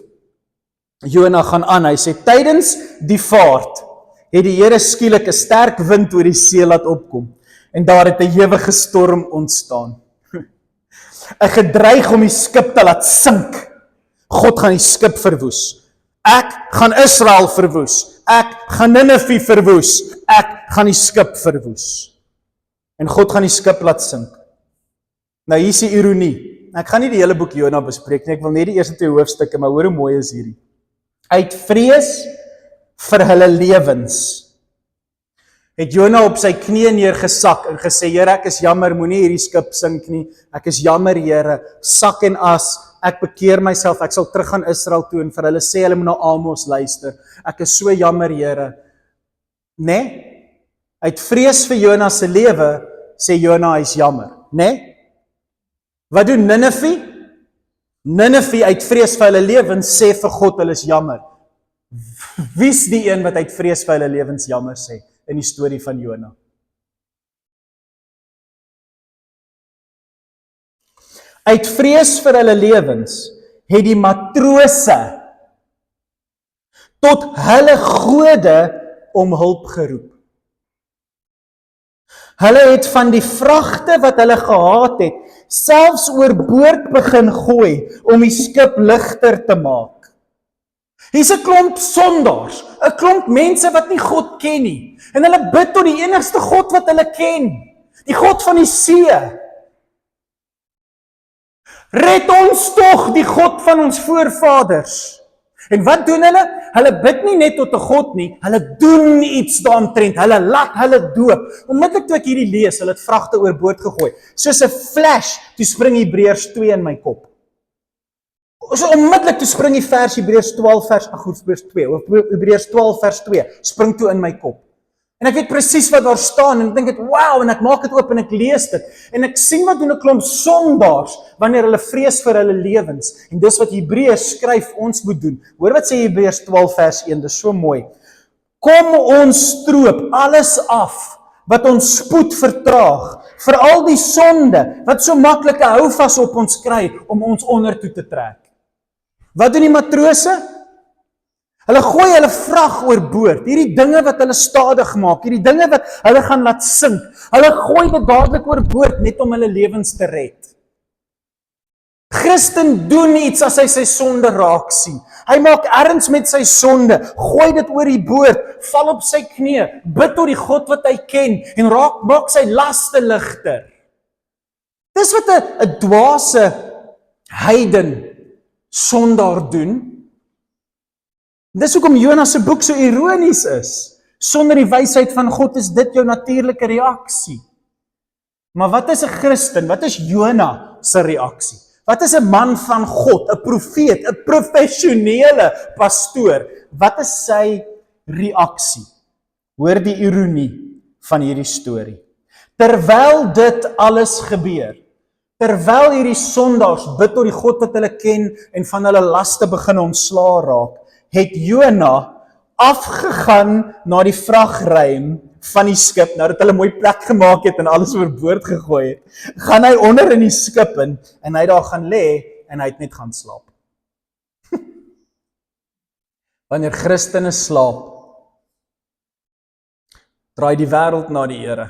Jona gaan aan, hy sê, tydens die vaart het die Here skielik 'n sterk wind oor die see laat opkom en daar het 'n ewige storm ontstaan. 'n Gedreig om die skip te laat sink. God gaan die skip verwoes. Ek gaan Israel verwoes. Ek gaan Ninive verwoes. Ek gaan die skip verwoes. En God gaan die skip laat sink. Nou hier is die ironie. Ek gaan nie die hele boek Jona bespreek nie, ek wil net die eerste 2 hoofstukke, maar hoor hoe mooi is hierdie. Uit vrees vir hulle lewens het Jona op sy knieë neergesak en gesê, Here, ek is jammer, moenie hierdie skip sink nie. Ek is jammer, Here, sak en as, ek bekeer myself, ek sal terug gaan Israel toe en vir hulle sê, hulle moet na Amos luister. Ek is so jammer, Here. Nee? Uit vrees vir Jona se lewe sê Jona hy's jammer, nee? Wat doen Ninive? Ninive uit vrees vir hulle lewens sê vir God hulle is jammer. Wie's die een wat uit vrees vir hulle lewens jammer sê in die storie van Jona? Uit vrees vir hulle lewens het die matrose tot hulle gode om hulp geroep. Hulle het van die vragte wat hulle gehad het, selfs oorboord begin gooi om die skip ligter te maak. Hier's 'n klomp sondaars, 'n klomp mense wat nie God ken nie. En hulle bid tot die enigste God wat hulle ken, die God van die see. Red ons tog, die God van ons voorvaders. En wat doen hulle? Hulle bid nie net tot 'n God nie, hulle doen iets daaromtrent, hulle laat hulle doop. Onmiddellik toe ek hierdie lees, hulle het vragte oorboord gegooi. Soos 'n flash, toe spring Hebreërs 2 in my kop. So onmiddellik toe spring die vers Hebreërs 12 vers, Hebreërs 2, of Hebreërs 12 vers 2, spring toe in my kop. En ek weet presies wat daar staan, en ek dink, wow, en ek maak dit oop en ek lees dit, en ek sien wat doen 'n klomp sondaars, wanneer hulle vrees vir hulle lewens, en dis wat Hebreërs skryf, ons moet doen. Hoor wat sê Hebreërs 12 vers 1, dis so mooi. Kom ons stroop alles af, wat ons spoed vertraag, vir al die sonde, wat so maklike houvas op ons kry, om ons onder toe te trek. Wat doen die matrose? Hulle gooi hulle vrag oorboord, hierdie dinge wat hulle stadig maak, hierdie dinge wat hulle gaan laat sink, hulle gooi dit dadelik oorboord, net om hulle lewens te red. Christen doen iets as hy sy sonde raak sien. Hy maak erns met sy sonde, gooi dit oor die boord, val op sy knie, bid tot die God wat hy ken, en maak sy laste ligter. Dis wat 'n dwaase heiden sondaar doen. Dis hoekom Jona se boek so ironies is. Sonder die wysheid van God is dit jou natuurlike reaksie. Maar wat is 'n Christen? Wat is Jona se reaksie? Wat is 'n man van God, 'n profeet, 'n professionele pastoor? Wat is sy reaksie? Hoor die ironie van hierdie storie. Terwyl dit alles gebeur, terwyl hierdie sondaars bid tot die God wat hulle ken en van hulle laste begin ontslaa raak, het Jona afgegaan na die vragruim van die skip, nadat hulle mooi plek gemaak het en alles oorboord gegooi het, gaan hy onder in die skip in, en hy daar gaan lê, en hy het net gaan slaap. Wanneer Christene slaap, draai die wêreld na die Here.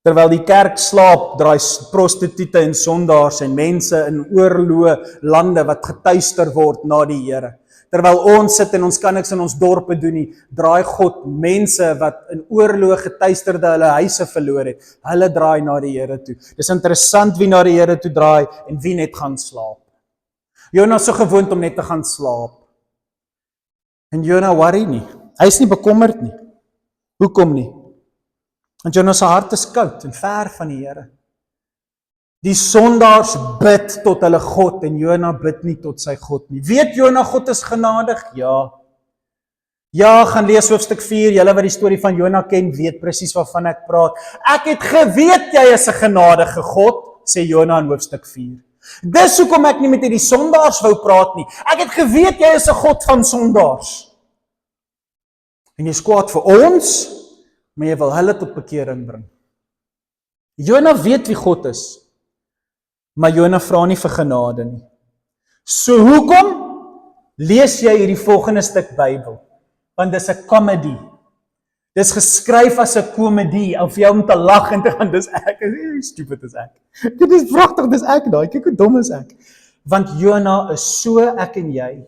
Terwyl die kerk slaap, draai prostituie en sondaars en mense in oorloë lande wat getuister word na die Here. Terwyl ons sit en ons kan niks in ons dorpe doen nie, draai God mense wat in oorloë getuisterde hulle huise verloor het. Hulle draai na die Here toe. Dis interessant wie na die Here toe draai en wie net gaan slaap. Jona is so gewoond om net te gaan slaap. En Jona worry nie. Hy is nie bekommerd nie. Hoekom nie? Want Jona se hart is koud en ver van die Here. Die sondaars bid tot hulle God en Jona bid nie tot sy God nie. Weet Jona God is genadig? Ja. Ja, gaan lees hoofstuk 4. Julle wat die storie van Jona ken, weet presies waarvan ek praat. Ek het geweet jy is 'n genadige God, sê Jona in hoofstuk 4. Dis hoekom ek nie met hierdie sondaars wou praat nie. Ek het geweet jy is 'n God van sondaars. En jy is kwaad vir ons, maar jy wil hulle tot bekering bring. Jona weet wie God is, maar Jona vra nie vir genade nie. So hoekom lees jy hierdie volgende stuk Bybel? Want dis 'n comedy. Dis geskryf as 'n komedie, of jy om te lag en te gaan, dis ek, stupid is ek. Dit is pragtig, dis ek daai, kyk hoe dom is ek. Want Jona is so ek en jy,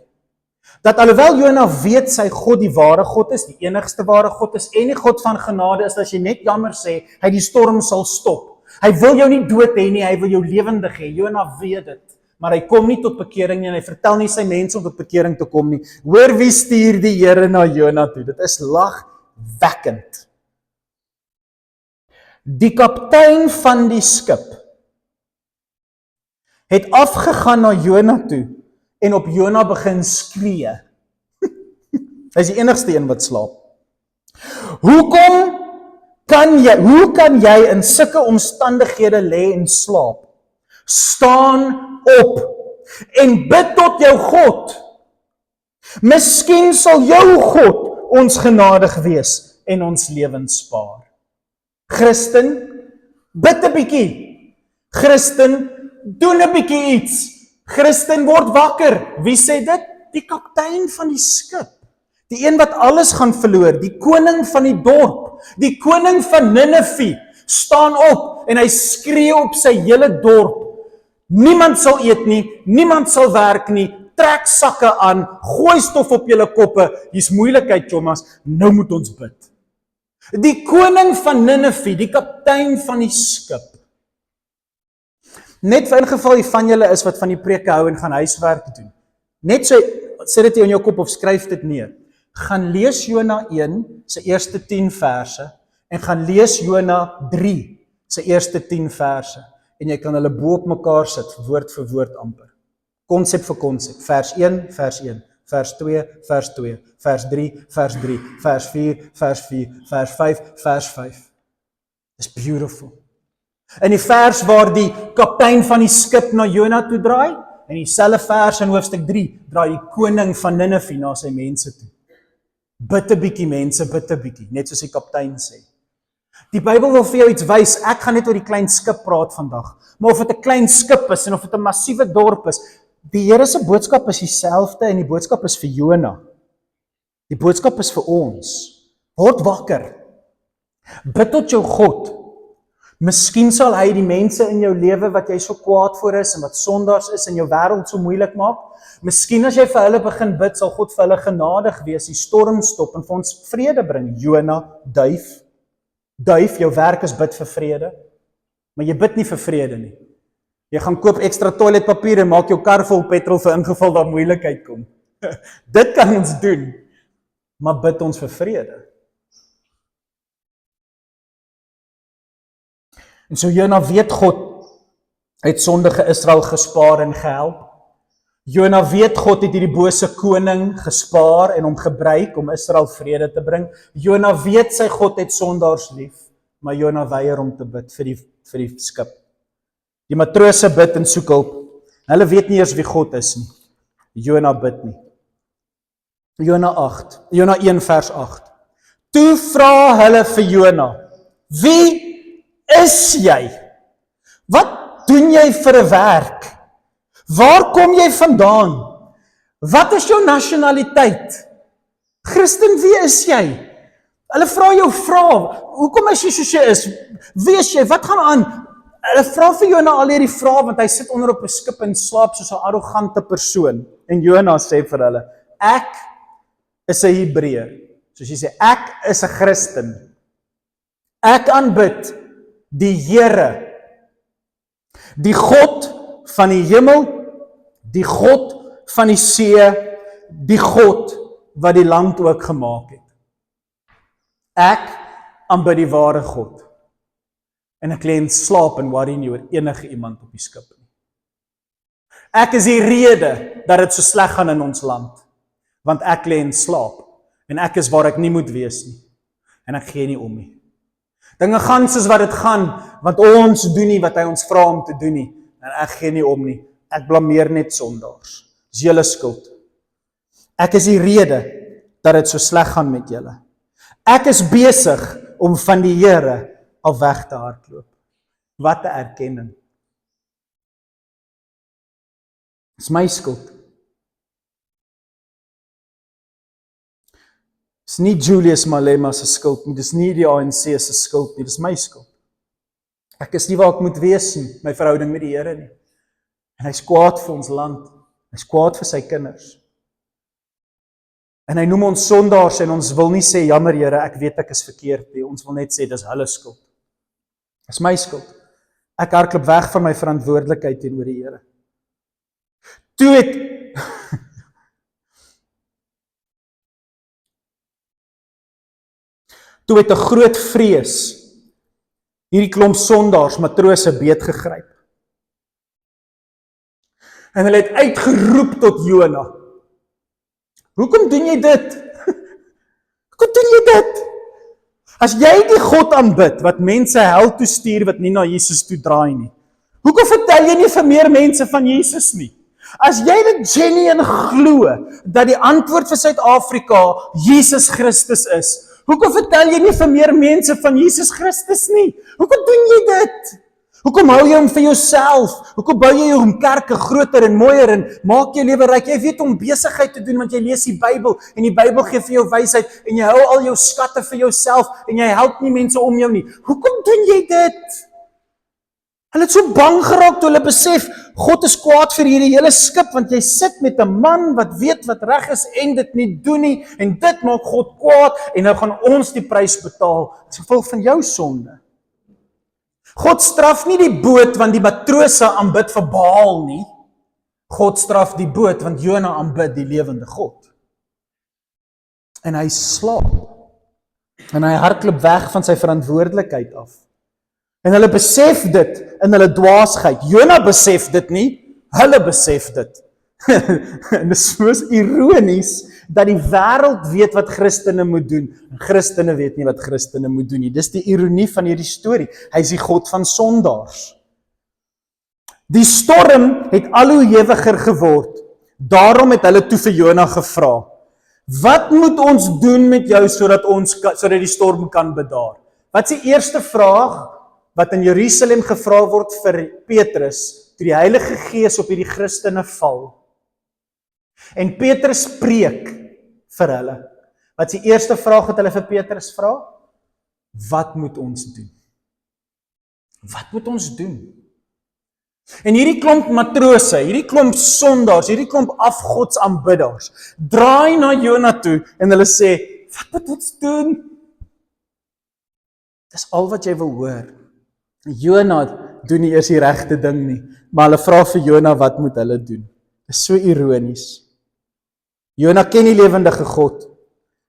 dat alhoewel Jona weet sy God die ware God is, die enigste ware God is, en die God van genade is, as jy net jammer sê, hy die storm sal stop. Hy wil jou nie dood hê nie, hy wil jou lewendig hê. Jona weet dit, maar hy kom nie tot bekering nie, en hy vertel nie sy mense om tot bekering te kom nie. Hoor wie stuur die Here na Jona toe? Dit is lagwekkend. Die kaptein van die skip het afgegaan na Jona toe en op Jona begin skree. Hy is die enigste een wat slaap. Hoe kan jy in sulke omstandighede lê en slaap? Staan op en bid tot jou God. Miskien sal jou God ons genadig wees en ons lewens spaar. Christen, bid 'n bietjie. Christen, doen 'n bietjie iets. Christen, word wakker. Wie sê dit? Die kaptein van die skip. Die een wat alles gaan verloor, die koning van die dorp, die koning van Ninive, staan op en hy skree op sy hele dorp. Niemand sal eet nie, niemand sal werk nie, trek sakke aan, gooi stof op julle koppe, hier's moeilikheid, Thomas, nou moet ons bid. Die koning van Ninive, die kaptein van die skip. Net vir ingeval die van julle is wat van die preke hou en gaan huiswerk doen. Net so, sit dit in jou kop of skryf dit neer. Gaan lees Jona 1 se eerste 10 verse en gaan lees Jona 3 se eerste 10 verse en jy kan hulle bo op mekaar sit, woord vir woord amper. Konsep vir konsep. Vers 1, vers 1, vers 2, vers 2, vers 3, vers 3, vers 4, vers 4, vers 5, vers 5. It's beautiful. In die vers waar die kaptein van die skip na Jona toe draai, en dieselfde vers in hoofstuk 3, draai die koning van Ninive na sy mense toe. Bid 'n bietjie mense, bid 'n bietjie, net soos die kaptein sê. Die Bybel wil vir jou iets wys, ek gaan net oor die klein skip praat vandag, maar of dit 'n klein skip is en of dit 'n massiewe dorp is, die Here se boodskap is dieselfde en die boodskap is vir Jona. Die boodskap is vir ons. Word wakker. Bid tot jou God. Miskien sal hy die mense in jou lewe wat jy so kwaad voor is en wat sondaars is in jou wêreld so moeilik maak. Miskien as jy vir hulle begin bid, sal God vir hulle genadig wees, die storm stop en vir ons vrede bring. Jona, duif, jou werk is bid vir vrede, maar jy bid nie vir vrede nie. Jy gaan koop ekstra toiletpapier en maak jou kar vol petrol vir ingeval daar moeilikheid kom. Dit kan ons doen, maar bid ons vir vrede. En so Jona weet God het sondige Israel gespaar en gehelp. Jona weet God het hierdie bose koning gespaar en hom gebruik om Israel vrede te bring. Jona weet sy God het sondaars lief, maar Jona weier om te bid vir die skip. Die matrose bid en soek hulp. Hulle weet nie eers wie God is nie. Jona bid nie. Jona 1 vers 8. Toe vra hulle vir Jona, wie is jy? Wat doen jy vir 'n werk? Waar kom jy vandaan? Wat is jou nasionaliteit? Christen, wie is jy? Hulle vra jou vrae. Hoekom is jy soos jy is? Wie is jy? Wat gaan aan? Hulle vra vir Jona al hierdie vrae want hy sit onder op 'n skip en slaap soos 'n arrogante persoon. En Jona sê vir hulle, ek is 'n Hebreër. Soos jy sê, ek is 'n Christen. Ek aanbid die Here, die God van die hemel, die God van die see, die God wat die land ook gemaak het. Ek aanbid die ware God. En ek lê in slaap en worry nie oor enige iemand op die skip nie. Ek is die rede dat dit so sleg gaan in ons land. Want ek lê in slaap. En ek is waar ek nie moet wees nie. En ek gee nie om nie. Dinge gaan soos wat dit gaan, want ons doen nie wat hy ons vra om te doen nie. En ek gee nie om nie. Ek blameer net sondaars. Dis julle skuld. Ek is die rede dat dit so sleg gaan met julle. Ek is besig om van die Here al weg te hardloop. Wat 'n erkenning. Dis my skuld. Dis nie Julius Malema se skuld nie, dis nie die ANC se skuld nie, dis my skuld. Ek is nie waar ek moet wees nie, my verhouding met die Here nie. En hy's kwaad vir ons land, hy's kwaad vir sy kinders. En hy noem ons sondaars en ons wil nie sê, jammer Here, ek weet ek is verkeerd nie, ons wil net sê, dis hulle skuld. Dis my skuld. Ek hardloop weg van my verantwoordelikheid teenoor die Here. Toe het 'n groot vrees hierdie klomp sondaars, matrose beet gegryp. En hulle het uitgeroep tot Jona. Hoekom doen jy dit? Hoekom doen jy dit? As jy die God aanbid wat mense hel toe stuur wat nie na Jesus toe draai nie. Hoekom vertel jy nie vir meer mense van Jesus nie? As jy dit genuine glo dat die antwoord vir Suid-Afrika Jesus Christus is, hoekom vertel jy nie vir meer mense van Jesus Christus nie? Hoekom doen jy dit? Hoekom hou jy hom vir jouself? Hoekom bou jy jou kerke groter en mooier en maak jou lewe ryk? Jy weet om besigheid te doen want jy lees die Bybel en die Bybel gee vir jou wysheid en jy hou al jou skatte vir jouself en jy help nie mense om jou nie. Hoekom doen jy dit? Hulle het so bang geraak toe hulle besef God is kwaad vir hierdie hele skip want jy sit met 'n man wat weet wat reg is en dit nie doen nie en dit maak God kwaad en nou gaan ons die prys betaal as gevolg van jou sonde. God straf nie die boot want die matrose aanbid vir Baal nie. God straf die boot want Jona aanbid die lewende God. En hy slaap. En hy hardloop weg van sy verantwoordelikheid af. En hulle besef dit in hulle dwaasheid. Jona besef dit nie, hulle besef dit. En dit is so ironies dat die wêreld weet wat Christene moet doen. En Christene weet nie wat Christene moet doen nie. Dis die ironie van hierdie storie. Hy is die God van sondaars. Die storm het al hoe hewiger geword. Daarom het hulle toe vir Jona gevra, wat moet ons doen met jou sodat die storm kan bedaar? Wat is die eerste vraag wat in Jerusalem gevra word vir Petrus, toe die Heilige Gees op hierdie Christene val? En Petrus preek vir hulle. Wat is die eerste vraag wat hulle vir Petrus vra? Wat moet ons doen? Wat moet ons doen? En hierdie klomp matrose, hierdie klomp sondaars, hierdie klomp afgodsaanbidders, draai na Jona toe en hulle sê, wat moet ons doen? Dis al wat jy wil hoor. Jona doen nie eers die regte ding nie, maar hulle vra vir Jona wat moet hulle doen. Dis so ironies. Jona ken die lewendige God.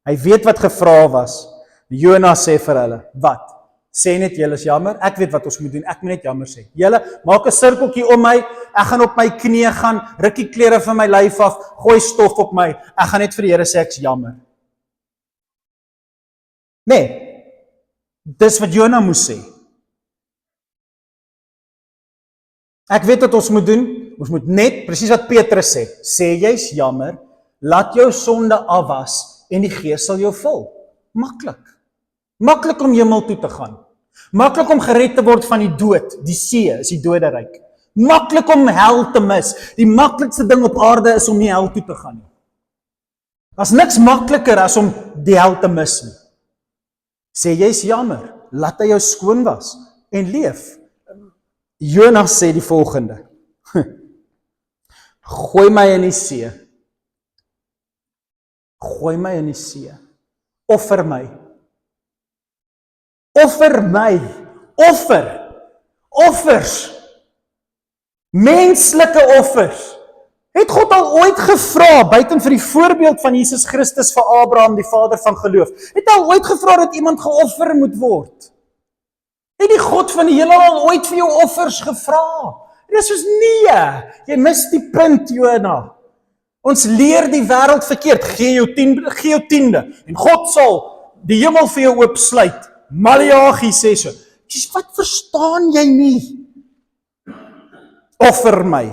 Hy weet wat gevra was. Jona sê vir hulle, wat? Sê net julle is jammer, ek weet wat ons moet doen, ek moet net jammer sê. Julle, maak 'n sirkeltjie om my, ek gaan op my knieë gaan, ruk die klere van my lyf af, gooi stof op my, ek gaan net vir die Here sê ek's jammer. Nee, dis wat Jona moes sê. Ek weet wat ons moet doen, ons moet net, presies wat Petrus sê jy's jammer, laat jou sonde afwas en die Gees sal jou vul. Maklik. Maklik om hemel toe te gaan. Maklik om gered te word van die dood. Die see is die doderyk. Maklik om hel te mis. Die maklikste ding op aarde is om nie hel toe te gaan nie. Daar's niks makliker as om die hel te mis nie. Sê jy's jammer, laat hy jou skoon was en leef. Jona sê die volgende. Gooi my in die see. Gooi my in die see. Offer my. Offer my. Offers. Menslike offers. Het God al ooit gevra, buiten vir die voorbeeld van Jesus Christus vir Abraham, die vader van geloof, het al ooit gevra dat iemand geoffer moet word? Het die God van die heelal al ooit vir jou offers gevra? En dis soos nee, jy mis die punt, Jona. Ons leer die wêreld verkeerd, gee jou tiende, en God sal die hemel vir jou oopsluit. Maleagi sê so, wat verstaan jy nie? Offer my.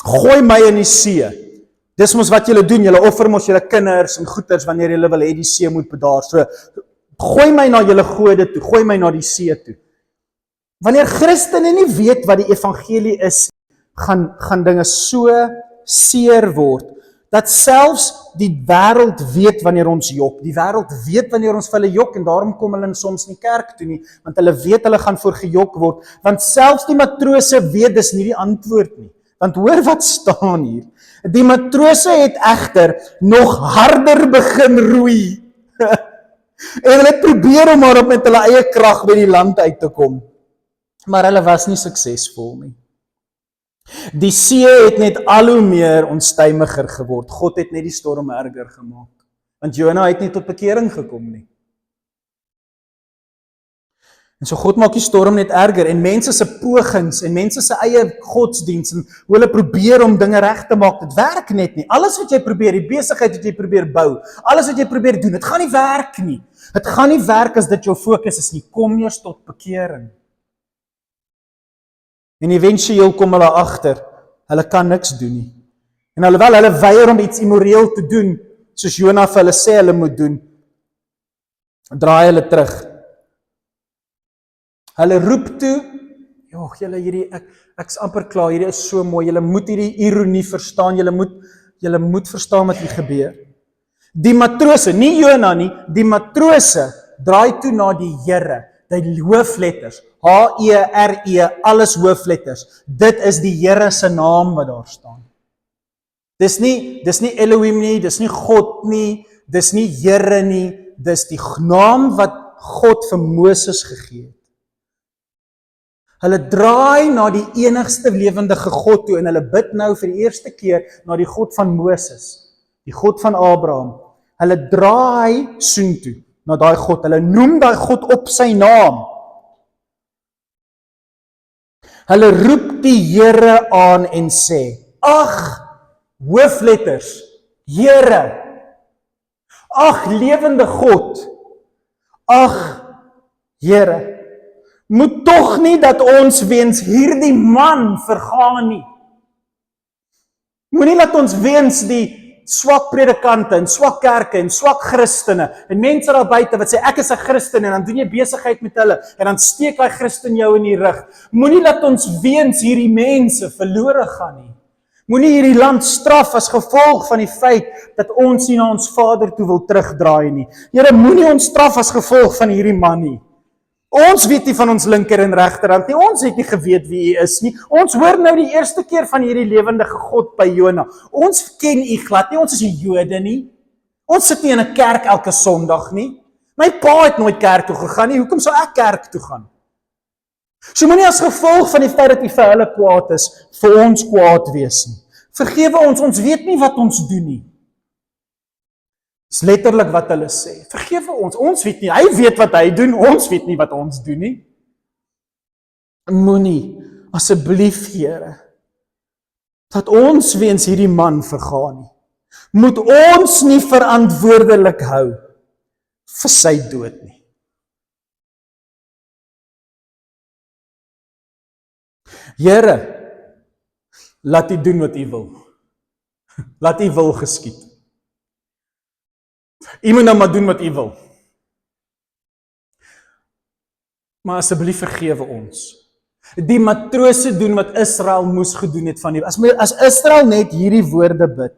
Gooi my in die see. Dis mos wat julle doen, julle offer mos julle kinders en goeders wanneer julle wil hê die see moet bedaar. So, gooi my na julle gode toe, gooi my na die see toe. Wanneer Christene nie weet wat die evangelie is, gaan dinge so seer word, dat selfs die wêreld weet wanneer ons jok. Die wêreld weet wanneer ons vir hulle jok, en daarom kom hulle soms nie kerk toe nie, want hulle weet hulle gaan voor gejok word, want selfs die matrose weet dis nie die antwoord nie. Want hoor wat staan hier, die matrose het egter nog harder begin roei, en hulle het probeer om maar op met hulle eie krag by die land uit te kom, maar hulle was nie suksesvol nie. Die see het net al hoe meer onstuimiger geword. God het net die storm erger gemaak. Want Jona het nie tot bekering gekom nie. En so God maak die storm net erger, en mense se pogings, en mense se eie godsdiens, en hoe hulle probeer om dinge reg te maak, dit werk net nie. Alles wat jy probeer, die besigheid wat jy probeer bou, alles wat jy probeer doen, dit gaan nie werk nie. Dit gaan nie werk as dit jou fokus is nie. Kom eers tot bekering. En eventueel kom hulle agter, hulle kan niks doen nie. En alhoewel hulle weier om iets immoreel te doen, soos Jona vir hulle sê hulle moet doen, draai hulle terug. Hulle roep toe, julle hierdie, ek's amper klaar, hierdie is so mooi, julle moet hierdie ironie verstaan, julle moet verstaan wat hier gebeur. Die matrose, nie Jona nie, die matrose draai toe na die Here, die hoofletters, H-E-R-E, alles hoofletters, dit is die Here se naam wat daar staan. Dis nie Elohim nie, dis nie God nie, dis nie Here nie, dis die naam wat God vir Moses gegee het. Hulle draai na die enigste lewendige God toe, en hulle bid nou vir die eerste keer na die God van Moses, die God van Abraham. Hulle draai soontoe na daai God, hulle noem daai God op sy naam. Hulle roep die Here aan en sê, ag, hoofletters, Here, ag, lewende God, ag, Here, moet tog nie dat ons weens hierdie man vergaan nie. Moenie laat ons weens die swak predikante en swak kerke en swak Christene en mense daar buite wat sê ek is 'n Christen, en dan doen jy besigheid met hulle en dan steek hy Christen jou in die rug. Moenie laat ons weens hierdie mense verlore gaan nie. Moenie hierdie land straf as gevolg van die feit dat ons nie na ons Vader toe wil terugdraai nie. Here, moenie ons straf as gevolg van hierdie man nie. Ons weet nie van ons linker en regterhand nie, ons het nie geweet wie U is nie. Ons hoor nou die eerste keer van hierdie lewendige God by Jona. Ons ken U glad nie, ons is nie Jode nie. Ons sit nie in 'n kerk elke Sondag nie. My pa het nooit kerk toe gegaan nie, hoekom sou ek kerk toe gaan? So moenie as gevolg van die feit dat U vir hulle kwaad is, vir ons kwaad wees nie. Vergewe ons, ons weet nie wat ons doen nie. Dis letterlik wat hulle sê. Vergewe ons weet nie, hy weet wat hy doen, ons weet nie wat ons doen nie. Moenie, asseblief Here, dat ons weens hierdie man vergaan nie. Moet ons nie verantwoordelik hou vir sy dood nie. Here, laat U doen wat U wil. Laat U wil geskied. U moet nou maar doen wat U wil. Maar asseblief vergewe ons. Die matrose doen wat Israel moes gedoen het van die. As Israel net hierdie woorde bid.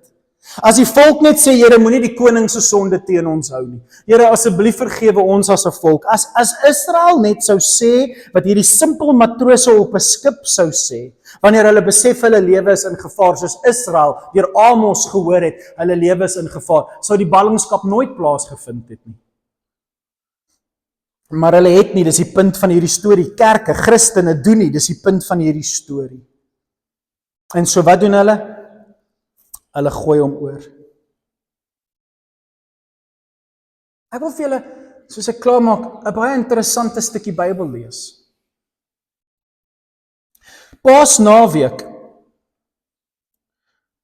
As die volk net sê, Here, moenie die koning se sonde teen ons hou nie. Here, asseblief vergewe ons as 'n volk. As Israel net sou sê wat hierdie simpel matrose op 'n skip sou sê, wanneer hulle besef hulle lewe is in gevaar, soos Israel deur Amos gehoor het, hulle lewe is in gevaar, sou die ballingskap nooit plaasgevind het nie. Maar hulle het nie, dis die punt van hierdie storie. Kerke, Christene doen nie, dis die punt van hierdie storie. En so wat doen hulle? Hulle gooi hom oor. Ek wil vir julle, soos ek klaar maak, 'n baie interessante stukkie Bybel lees. Paasnaweek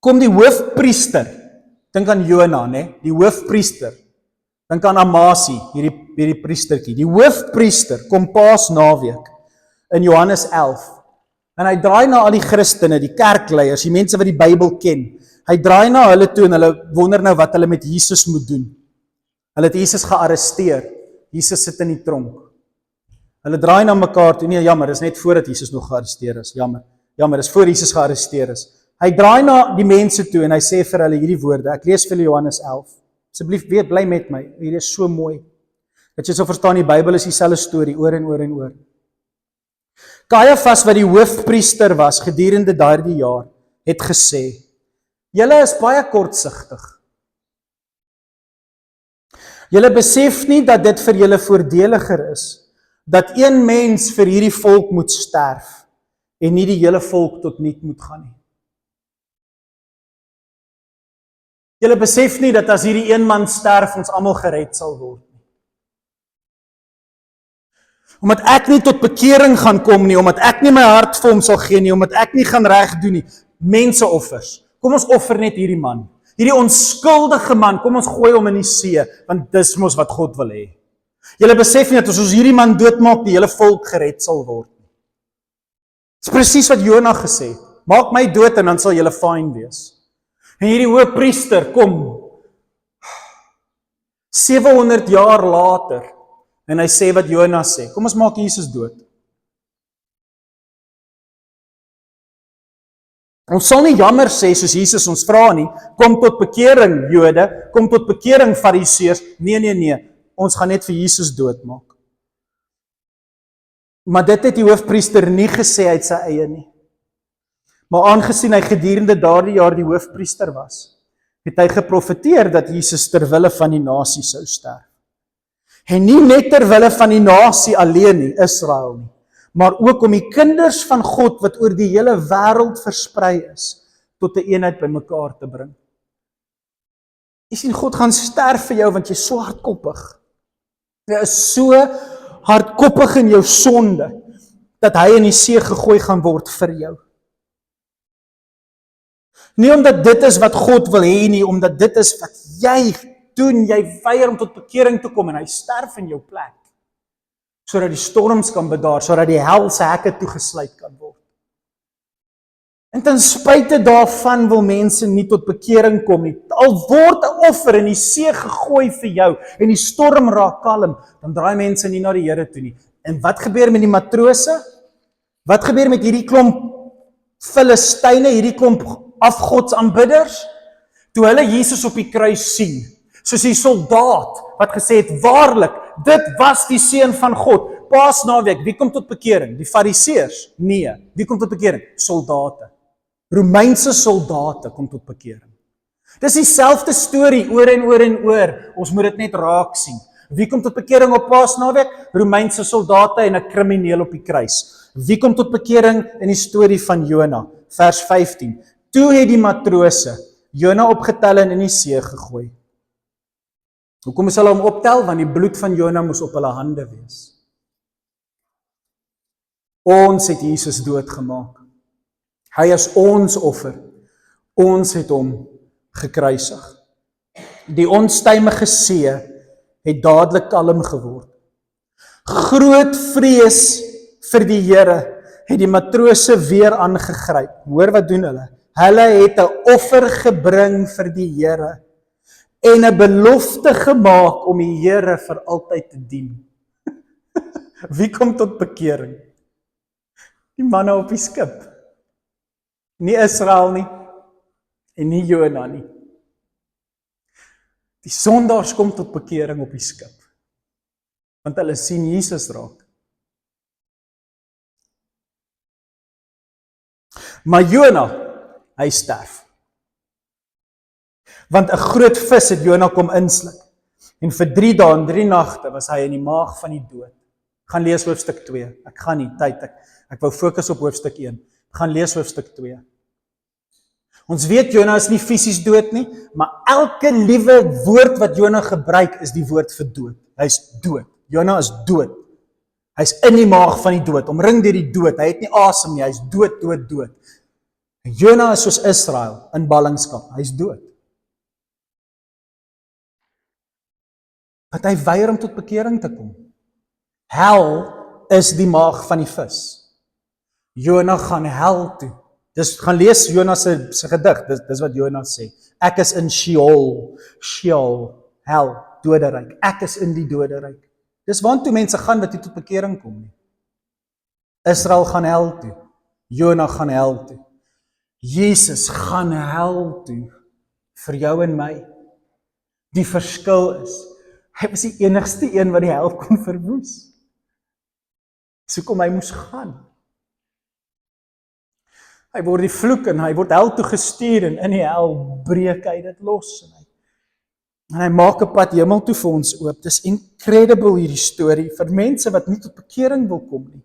kom die hoofpriester, dink aan Jona, né? Die hoofpriester, dink aan Amasie, hierdie priestertjie. Die hoofpriester kom Paasnaweek in Johannes 11. En hy draai na al die Christene, die kerkleiers, die mense wat die Bybel ken. Hy draai na hulle toe en hulle wonder nou wat hulle met Jesus moet doen. Hulle het Jesus gearresteer. Jesus sit in die tronk. Hulle draai na mekaar toe. Nee, jammer, dis net voordat Jesus nog gearresteer is. Jammer, dis voor Jesus gearresteer is. Hy draai na die mense toe en hy sê vir hulle hierdie woorde. Ek lees vir julle Johannes 11. Asseblief weet, bly met my. Hierdie is so mooi. Dat jy sal verstaan, die Bybel is dieselfde storie oor en oor en oor. Kajafas wat die hoofpriester was gedurende daardie jaar, het gesê: Julle is baie kortsigtig. Julle besef nie dat dit vir julle voordeliger is, dat een mens vir hierdie volk moet sterf, en nie die hele volk tot niet moet gaan nie. Julle besef nie dat as hierdie een man sterf, ons almal gered sal word nie. Omdat ek nie tot bekering gaan kom nie, omdat ek nie my hart vir hom sal gee nie, omdat ek nie gaan reg doen nie, menseoffers. Kom ons offer net hierdie man. Hierdie onskuldige man, kom ons gooi hom in die see, want dis mos wat God wil hê. Julle besef nie dat as ons hierdie man doodmaak, die hele volk gered sal word. Dis presies wat Jona gesê het. Maak my dood en dan sal julle fyn wees. En hierdie hoofpriester kom 700 jaar later en hy sê wat Jona sê. Kom ons maak Jesus dood. Ons sal nie jammer sê soos Jesus ons vra nie, kom tot bekering Jode, kom tot bekering Fariseërs. Nee. Ons gaan net vir Jesus doodmaak. Maar dit het die hoofpriester nie gesê uit sy eie nie. Maar aangesien hy gedurende daardie jaar die hoofpriester was, het hy geprofeteer dat Jesus ter wille van die nasie sou sterf. En nie net ter wille van die nasie alleen nie, Israel nie, maar ook om die kinders van God wat oor die hele wêreld versprei is, tot 'n eenheid bymekaar te bring. Jy sien, God gaan sterf vir jou want jy is so hardkoppig. Jy is so hardkoppig in jou sonde, dat hy in die see gegooi gaan word vir jou. Nie omdat dit is wat God wil hê nie, omdat dit is wat jy doen, jy weier om tot bekering te kom en hy sterf in jou plek, sodat die storms kan bedaar, sodat die hel se hekke toegesluit kan word. En ten spyte daarvan wil mense nie tot bekering kom nie. Al word 'n offer in die see gegooi vir jou en die storm raak kalm, dan draai mense nie na die Here toe nie. En wat gebeur met die matrose? Wat gebeur met hierdie klomp Filistyne, hierdie klomp afgodsaanbidders? Toe hulle Jesus op die kruis sien, soos die soldaat wat gesê het, waarlik, dit was die seun van God. Paasnaweek, wie kom tot bekering? Die Fariseërs? Nee. Wie kom tot bekering? Soldate. Romeinse soldate kom tot bekering. Dis dieselfde storie oor en oor en oor. Ons moet dit net raak sien. Wie kom tot bekering op Paasnaweek? Romeinse soldate en 'n krimineel op die kruis. Wie kom tot bekering in die storie van Jona? Vers 15. Toe het die matrose Jona opgetel en in die see gegooi. Hoekom moes hulle hom optel? Want die bloed van Jona moes op hulle hande wees. Ons het Jesus doodgemaak. Hy is ons offer. Ons het hom gekruisig. Die onstuimige see het dadelik kalm geword. Groot vrees vir die Here het die matrose weer aangegryp. Hoor wat doen hulle? Hulle het 'n offer gebring vir die Here en 'n belofte gemaak om die Here vir altyd te dien. Wie kom tot bekering? Die manne op die skip. Nie Israel nie en nie Jona nie. Die sondaars kom tot bekering op die skip. Want hulle sien Jesus raak. Maar Jona, hy sterf. Want 'n groot vis het Jona kom insluk. En vir 3 dae en 3 nagte was hy in die maag van die dood. Gaan lees hoofstuk 2. Ek gaan nie tyd ek wou fokus op hoofstuk 1. Gaan lees hoofstuk 2. Ons weet Jona is nie fisies dood nie, maar elke liewe woord wat Jona gebruik is die woord vir dood. Hy's dood. Jona is dood. Hy's in die maag van die dood, omring deur die dood. Hy het nie asem nie, hy's dood, dood, dood. En Jona is soos Israel in ballingskap. Hy's dood. Want hy weier om tot bekering te kom. Hel is die maag van die vis. Jona gaan hel toe. Gaan lees Jona se gedig, dis wat Jona sê. Ek is in Sheol, hel, doderyk. Ek is in die doderyk. Dis waantoe mense gaan wat nie tot bekering kom nie. Israel gaan hel toe. Jona gaan hel toe. Jesus gaan hel toe vir jou en my. Die verskil is, hy was die enigste een wat die hel kon verwoes. So kom hy moes gaan. Hy word die vloek en hy word hel toe gestuur en in die hel breek hy dit los. En hy maak 'n pad hemel toe vir ons oop. Dis incredible hierdie storie vir mense wat nie tot bekering wil kom nie.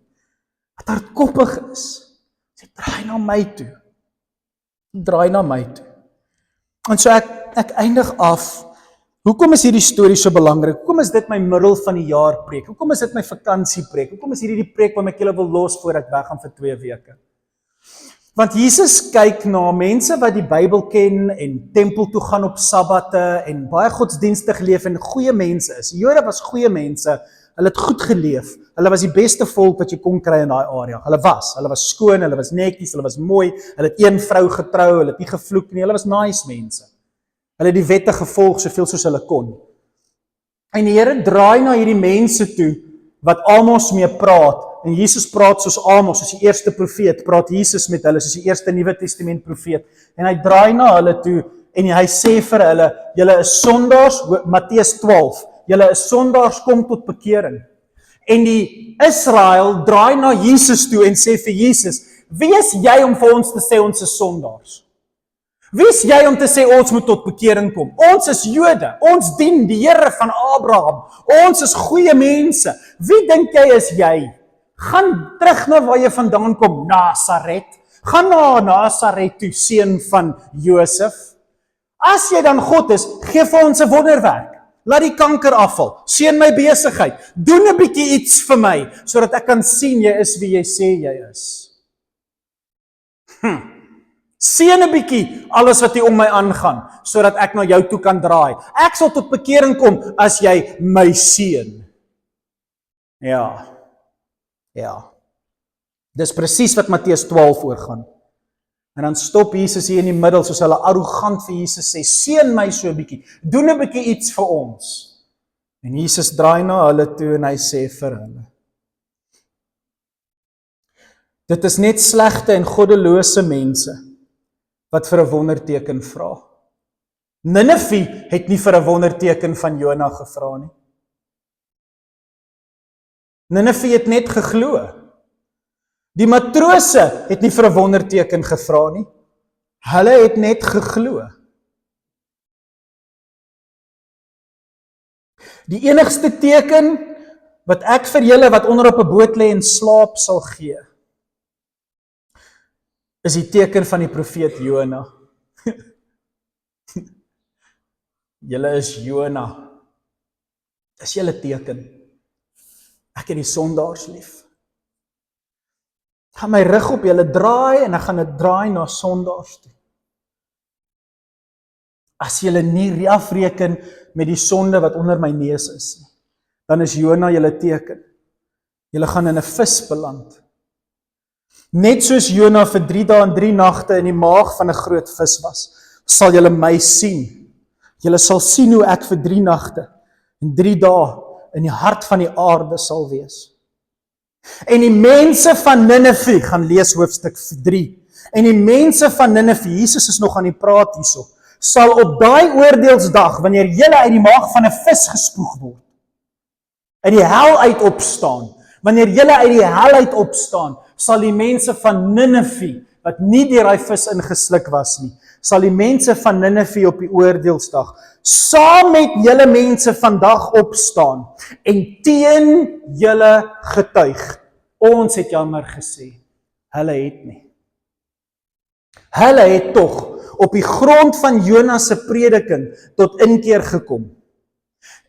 Wat hardkoppig is. Sê draai na my toe. Draai na my toe. En so ek eindig af. Hoekom is hierdie storie so belangrik? Hoekom is dit my middel van die jaar preek? Hoekom is dit my vakansiepreek? Hoekom is hierdie die preek wat ek julle wil los voor ek weggaan vir 2 weke? Want Jesus kyk na mense wat die Bybel ken en tempel toe gaan op Sabbate en baie godsdienstig leef en goeie mense is. Die Jode was goeie mense, hulle het goed geleef. Hulle was die beste volk wat jy kon kry in daai area. Hulle was skoon, hulle was netjies, hulle was mooi, hulle het 1 vrou getrou, hulle het nie gevloek nie, hulle was nice mense. Hulle het die wette gevolg soveel soos hulle kon. En die Here draai na hierdie mense toe wat Amos mee praat. En Jesus praat soos Amos, soos die eerste profeet, praat Jesus met hulle soos die eerste Nuwe Testament profeet. En hy draai na hulle toe en hy sê vir hulle, julle is sondaars, Matteus 12, julle is sondaars, kom tot bekering. En die Israel draai na Jesus toe en sê vir Jesus, wie is jy om vir ons te sê ons is sondaars? Wie is jy om te sê ons moet tot bekering kom? Ons is Jode, ons dien die Here van Abraham, ons is goeie mense. Wie dink jy is jy? Gaan terug na waar jy vandaan kom, Nasaret. Gaan na Nasaret toe, seun van Josef. As jy dan God is, gee vir ons 'n wonderwerk. Laat die kanker afval. Seën my besigheid. Doen 'n bietjie iets vir my, sodat ek kan sien jy is wie jy sê jy is. Seën 'n bietjie alles wat hier om my aangaan, sodat ek na jou toe kan draai. Ek sal tot bekering kom as jy my seën. Ja. Dis presies wat Matteus 12 oorgaan. En dan stop Jesus hier in die middel, soos hulle arrogant vir Jesus sê, seën my so 'n bietjie, doen 'n bietjie iets vir ons. En Jesus draai na hulle toe en hy sê vir hulle, dit is net slegte en goddelose mense wat vir 'n wonderteken vra. Ninive het nie vir 'n wonderteken van Jona gevra nie. Ninive het net geglo. Die matrose het nie vir 'n wonderteken gevra nie. Hulle het net geglo. Die enigste teken wat ek vir julle wat onder op 'n boot lê en slaap sal gee, is die teken van die profeet Jona. Julle is Jona. Dis julle teken. Ek het die sondaars lief. Ek gaan my rug op julle draai en ek gaan dit draai na sondaars toe. As julle nie afreken met die sonde wat onder my neus is nie, dan is Jona julle teken. Julle gaan in 'n vis beland. Net soos Jona vir 3 dae en 3 nagte in die maag van 'n groot vis was, sal julle my sien. Julle sal sien hoe ek vir 3 nagte en 3 dae in die hart van die aarde sal wees. En die mense van Ninive, gaan lees hoofstuk 3, en die mense van Ninive, Jesus is nog aan die praat hierso, sal op daai oordeelsdag, wanneer julle uit die maag van 'n vis gespoeg word, uit die hel uit opstaan, wanneer julle uit die hel uit opstaan, sal die mense van Ninive, wat nie deur daai vis ingesluk was nie, sal die mense van Ninive op die oordeelsdag, saam met julle mense vandag opstaan, en teen julle getuig. Ons het jammer gesê, hulle het nie. Hulle het tog op die grond van Jona se prediking tot inkeer gekom.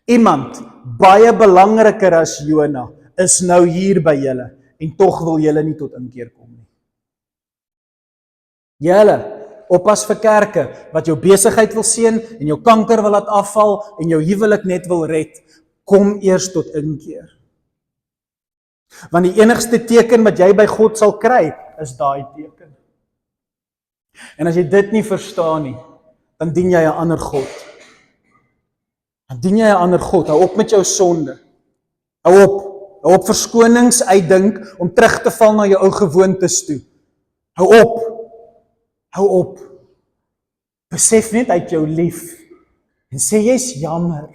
Iemand, baie belangriker as Jona, is nou hier by julle, en tog wil julle nie tot inkeer kom nie. Julle, oppas vir kerke, wat jou besigheid wil seën, en jou kanker wil laat afval, en jou huwelik net wil red, kom eers tot inkeer. Want die enigste teken wat jy by God sal kry, is daai teken. En as jy dit nie verstaan nie, dan dien jy 'n ander God. Dan dien jy 'n ander God. Hou op met jou sonde. Hou op verskonings uitdink om terug te val na jou ou gewoontes toe. Hou op. Besef net uit jou lief en sê jy's jammer.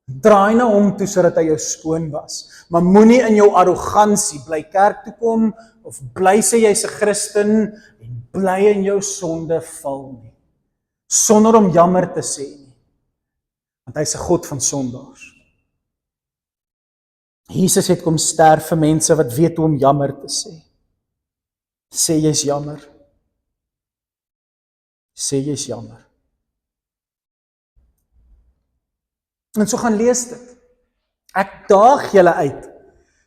Draai na hom toe sodat hy jou skoon was. Maar moenie in jou arrogansie bly kerk toe kom of bly sê jy's 'n Christen en bly in jou sonde val nie. Sonder om jammer te sê nie. Want hy's 'n God van sondaars. Jesus het kom sterf vir mense wat weet hoe om jammer te sê. Sê jy's jammer. Sê jy's jammer. En so gaan lees dit. Ek daag julle uit.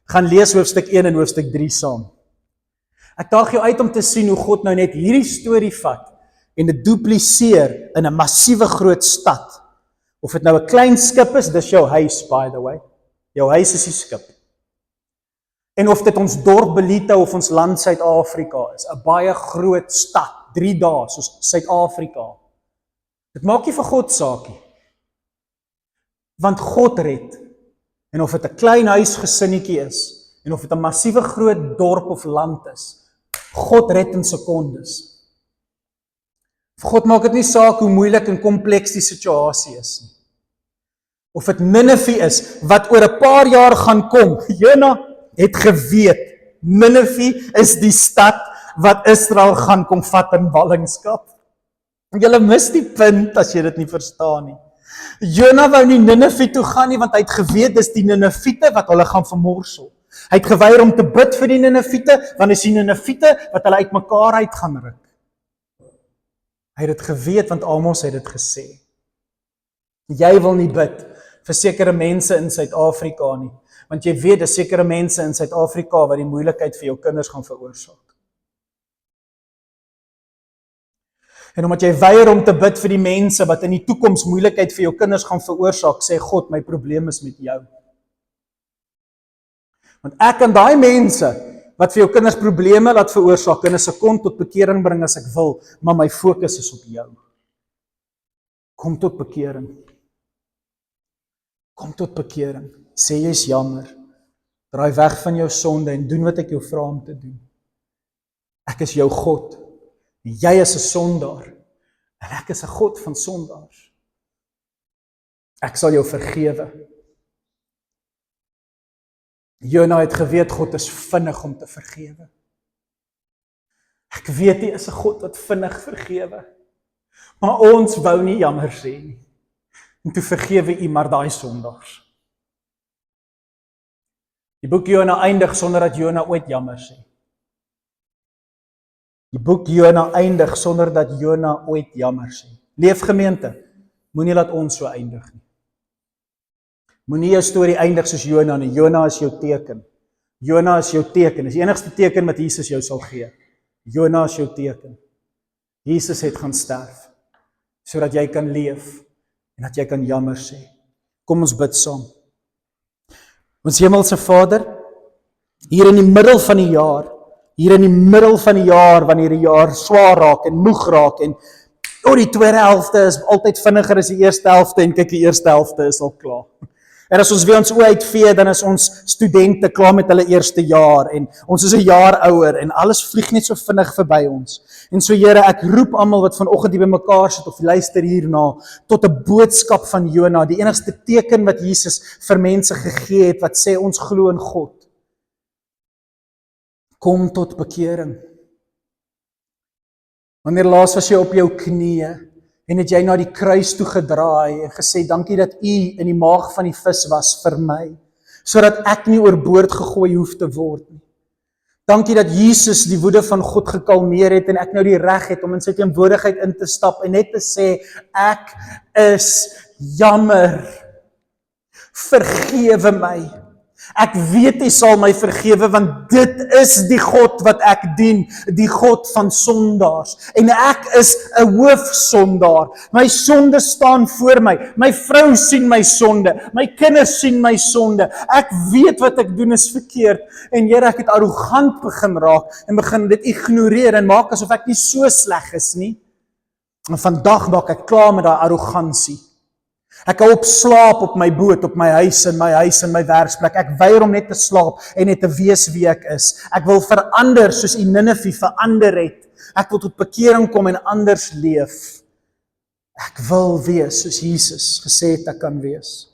Gaan lees hoofstuk 1 en hoofstuk 3 saam. Ek daag jou uit om te sien hoe God nou net hierdie storie vat en dit dupliseer in 'n massiewe groot stad. Of dit nou 'n klein skip is, dis jou huis by the way. Jou huis is die skip. En of dit ons dorp Belito of ons land Suid-Afrika is, 'n baie groot stad, 3 dae soos Suid-Afrika. Dit maak nie vir God saak nie. Want God red. En of dit 'n klein huisgesinnetjie is, en of dit 'n massiewe groot dorp of land is, God red in sekondes. Vir God maak dit nie saak hoe moeilik en kompleks die situasie is nie. Of dit Ninive is, wat oor 'n paar jaar gaan kom. Jona het geweet, Ninive is die stad wat Israel gaan kom vat in ballingskap. Julle mis die punt as jy dit nie verstaan nie. Jona wou nie Ninive toe gaan nie, want hy het geweet dis die Ninivite wat hulle gaan vermorsel. Hy het geweier om te bid vir die Ninivite, want dis die Ninivite wat hulle uitmekaar uit gaan ruk. Hy het dit geweet, want Amos het dit gesê. Jy wil nie bid vir sekere mense in Suid-Afrika nie, want jy weet, dis sekere mense in Suid-Afrika wat die moeilikheid vir jou kinders gaan veroorsaak. En omdat jy weier om te bid vir die mense wat in die toekoms moeilikheid vir jou kinders gaan veroorsaak, sê God, my probleem is met jou. Want ek kan daai mense wat vir jou kinders probleme laat veroorsaak in 'n sekond tot bekering bring as ek wil, maar my fokus is op jou. Kom tot bekering. Kom tot bekering. Sê jy's jammer. Draai weg van jou sonde en doen wat ek jou vra om te doen. Ek is jou God. Jy is 'n sondaar. En ek is 'n God van sondaars. Ek sal jou vergewe. Jona het geweet God is vinnig om te vergewe. Ek weet hy is 'n God wat vinnig vergewe. Maar ons wou nie jammer sê nie. En toe vergewe u maar daai sondaars. Die boek Jona eindig sonder dat Jona ooit jammer sê. Die boek Jona eindig sonder dat Jona ooit jammer sê. Leefgemeente, moenie laat ons so eindig nie. Moenie jou storie eindig soos Jona nie. Jona is jou teken. Jona is jou teken. Dis die enigste teken wat Jesus jou sal gee. Jona is jou teken. Jesus het gaan sterf, sodat jy kan leef, en dat jy kan jammer sê. Kom ons bid saam. Ons hemelse Vader, hier in die middel van die jaar, wanneer die jaar swaar raak en moeg raak, en die tweede helfte is altyd vinniger as die eerste helfte, en kyk, die eerste helfte is al klaar. En as ons weer ons oë uitvee, dan is ons studente klaar met hulle eerste jaar, en ons is 'n jaar ouer, en alles vlieg net so vinnig verby ons. En so Here, ek roep almal wat vanoggend hier bymekaar sit, of luister hierna, tot 'n boodskap van Jona, die enigste teken wat Jesus vir mense gegee het, wat sê ons glo in God. Kom tot bekering. Wanneer laas was jy op jou knieë, en het jy na die kruis toe gedraai en gesê, dankie dat U in die maag van die vis was vir my, sodat ek nie oorboord gegooi hoef te word nie. Dankie dat Jesus die woede van God gekalmeer het en ek nou die reg het om in sy teenwoordigheid in te stap en net te sê, ek is jammer, vergewe my. Ek weet U sal my vergewe, want dit is die God wat ek dien, die God van sondaars. En ek is 'n hoofsondaar. My sonde staan voor my. My vrou sien my sonde. My kinders sien my sonde. Ek weet wat ek doen is verkeerd. En Here, ek het arrogant begin raak en begin dit ignoreer en maak asof ek nie so sleg is nie. En vandag maak ek klaar met daai arrogansie. Ek hou op slaap op my boot, op my huis en my werksplek. Ek weier om net te slaap en net te wees wie ek is. Ek wil verander soos U Ninive verander het. Ek wil tot bekering kom en anders leef. Ek wil wees soos Jesus gesê het ek kan wees.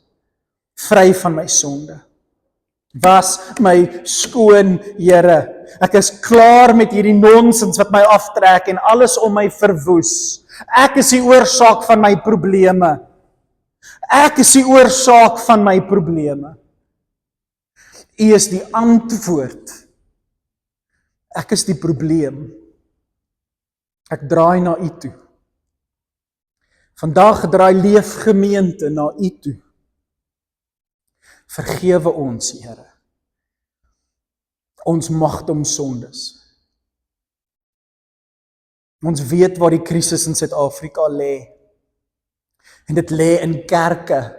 Vry van my sonde. Was my skoon, Here. Ek is klaar met hierdie nonsens wat my aftrek en alles om my verwoes. Ek is die oorsaak van my probleme. Ek is die oorsaak van my probleme. U is die antwoord. Ek is die probleem. Ek draai na U toe. Vandag draai Leefgemeente na U toe. Vergewe ons, Here. Ons magdom sondes. Ons weet waar die krisis in Suid-Afrika lê. En dit lê in kerke.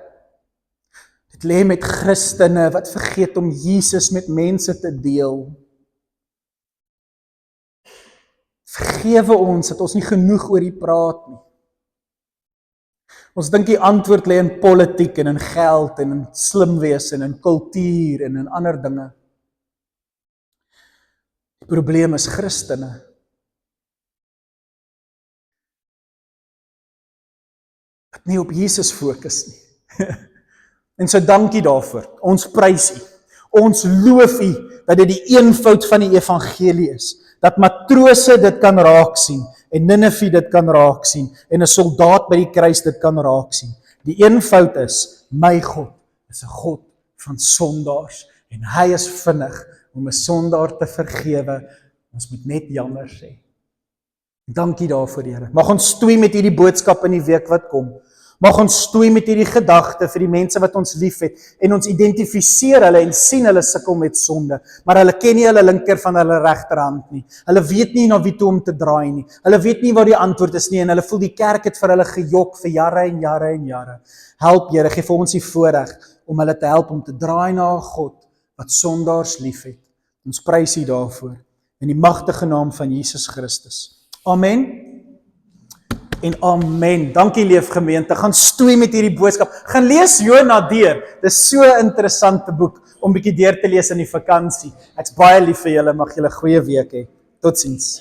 Dit lê met Christene wat vergeet om Jesus met mense te deel. Vergewe ons dat ons nie genoeg oor U praat nie. Ons dink die antwoord lê in politiek en in geld en in slim wees en in kultuur en in ander dinge. Die probleem is Christene. Wat nie op Jesus fokus nie. En so dankie daarvoor. Ons prys U. Ons loof U dat dit die eenvoud van die evangelie is. Dat matrose dit kan raak sien en Ninive dit kan raak sien en 'n soldaat by die kruis dit kan raak sien. Die eenvoud is, my God is 'n God van sondaars en hy is vinnig om 'n sondaar te vergewe. Ons moet net jammer sê. Dankie daarvoor, Here. Mag ons stoei met hierdie boodskap in die week wat kom. Mag ons stoei met hierdie gedagte vir die mense wat ons liefhet en ons identifiseer hulle en sien hulle sukkel met sonde, maar hulle ken nie hulle linker van hulle regterhand nie. Hulle weet nie na wie toe om te draai nie. Hulle weet nie wat die antwoord is nie en hulle voel die kerk het vir hulle gejok vir jare en jare en jare. Help, Here, gee vir ons die voorreg om hulle te help om te draai na 'n God wat sondaars liefhet. Ons prys U daarvoor in die magtige naam van Jesus Christus. Amen. En amen. Dankie Leefgemeente. Gaan stoei met hierdie boodskap. Gaan lees Jona deur. Dis so 'n interessante boek om bietjie deur te lees in die vakansie. Ek's baie lief vir julle. Mag julle 'n goeie week hê. Totsiens.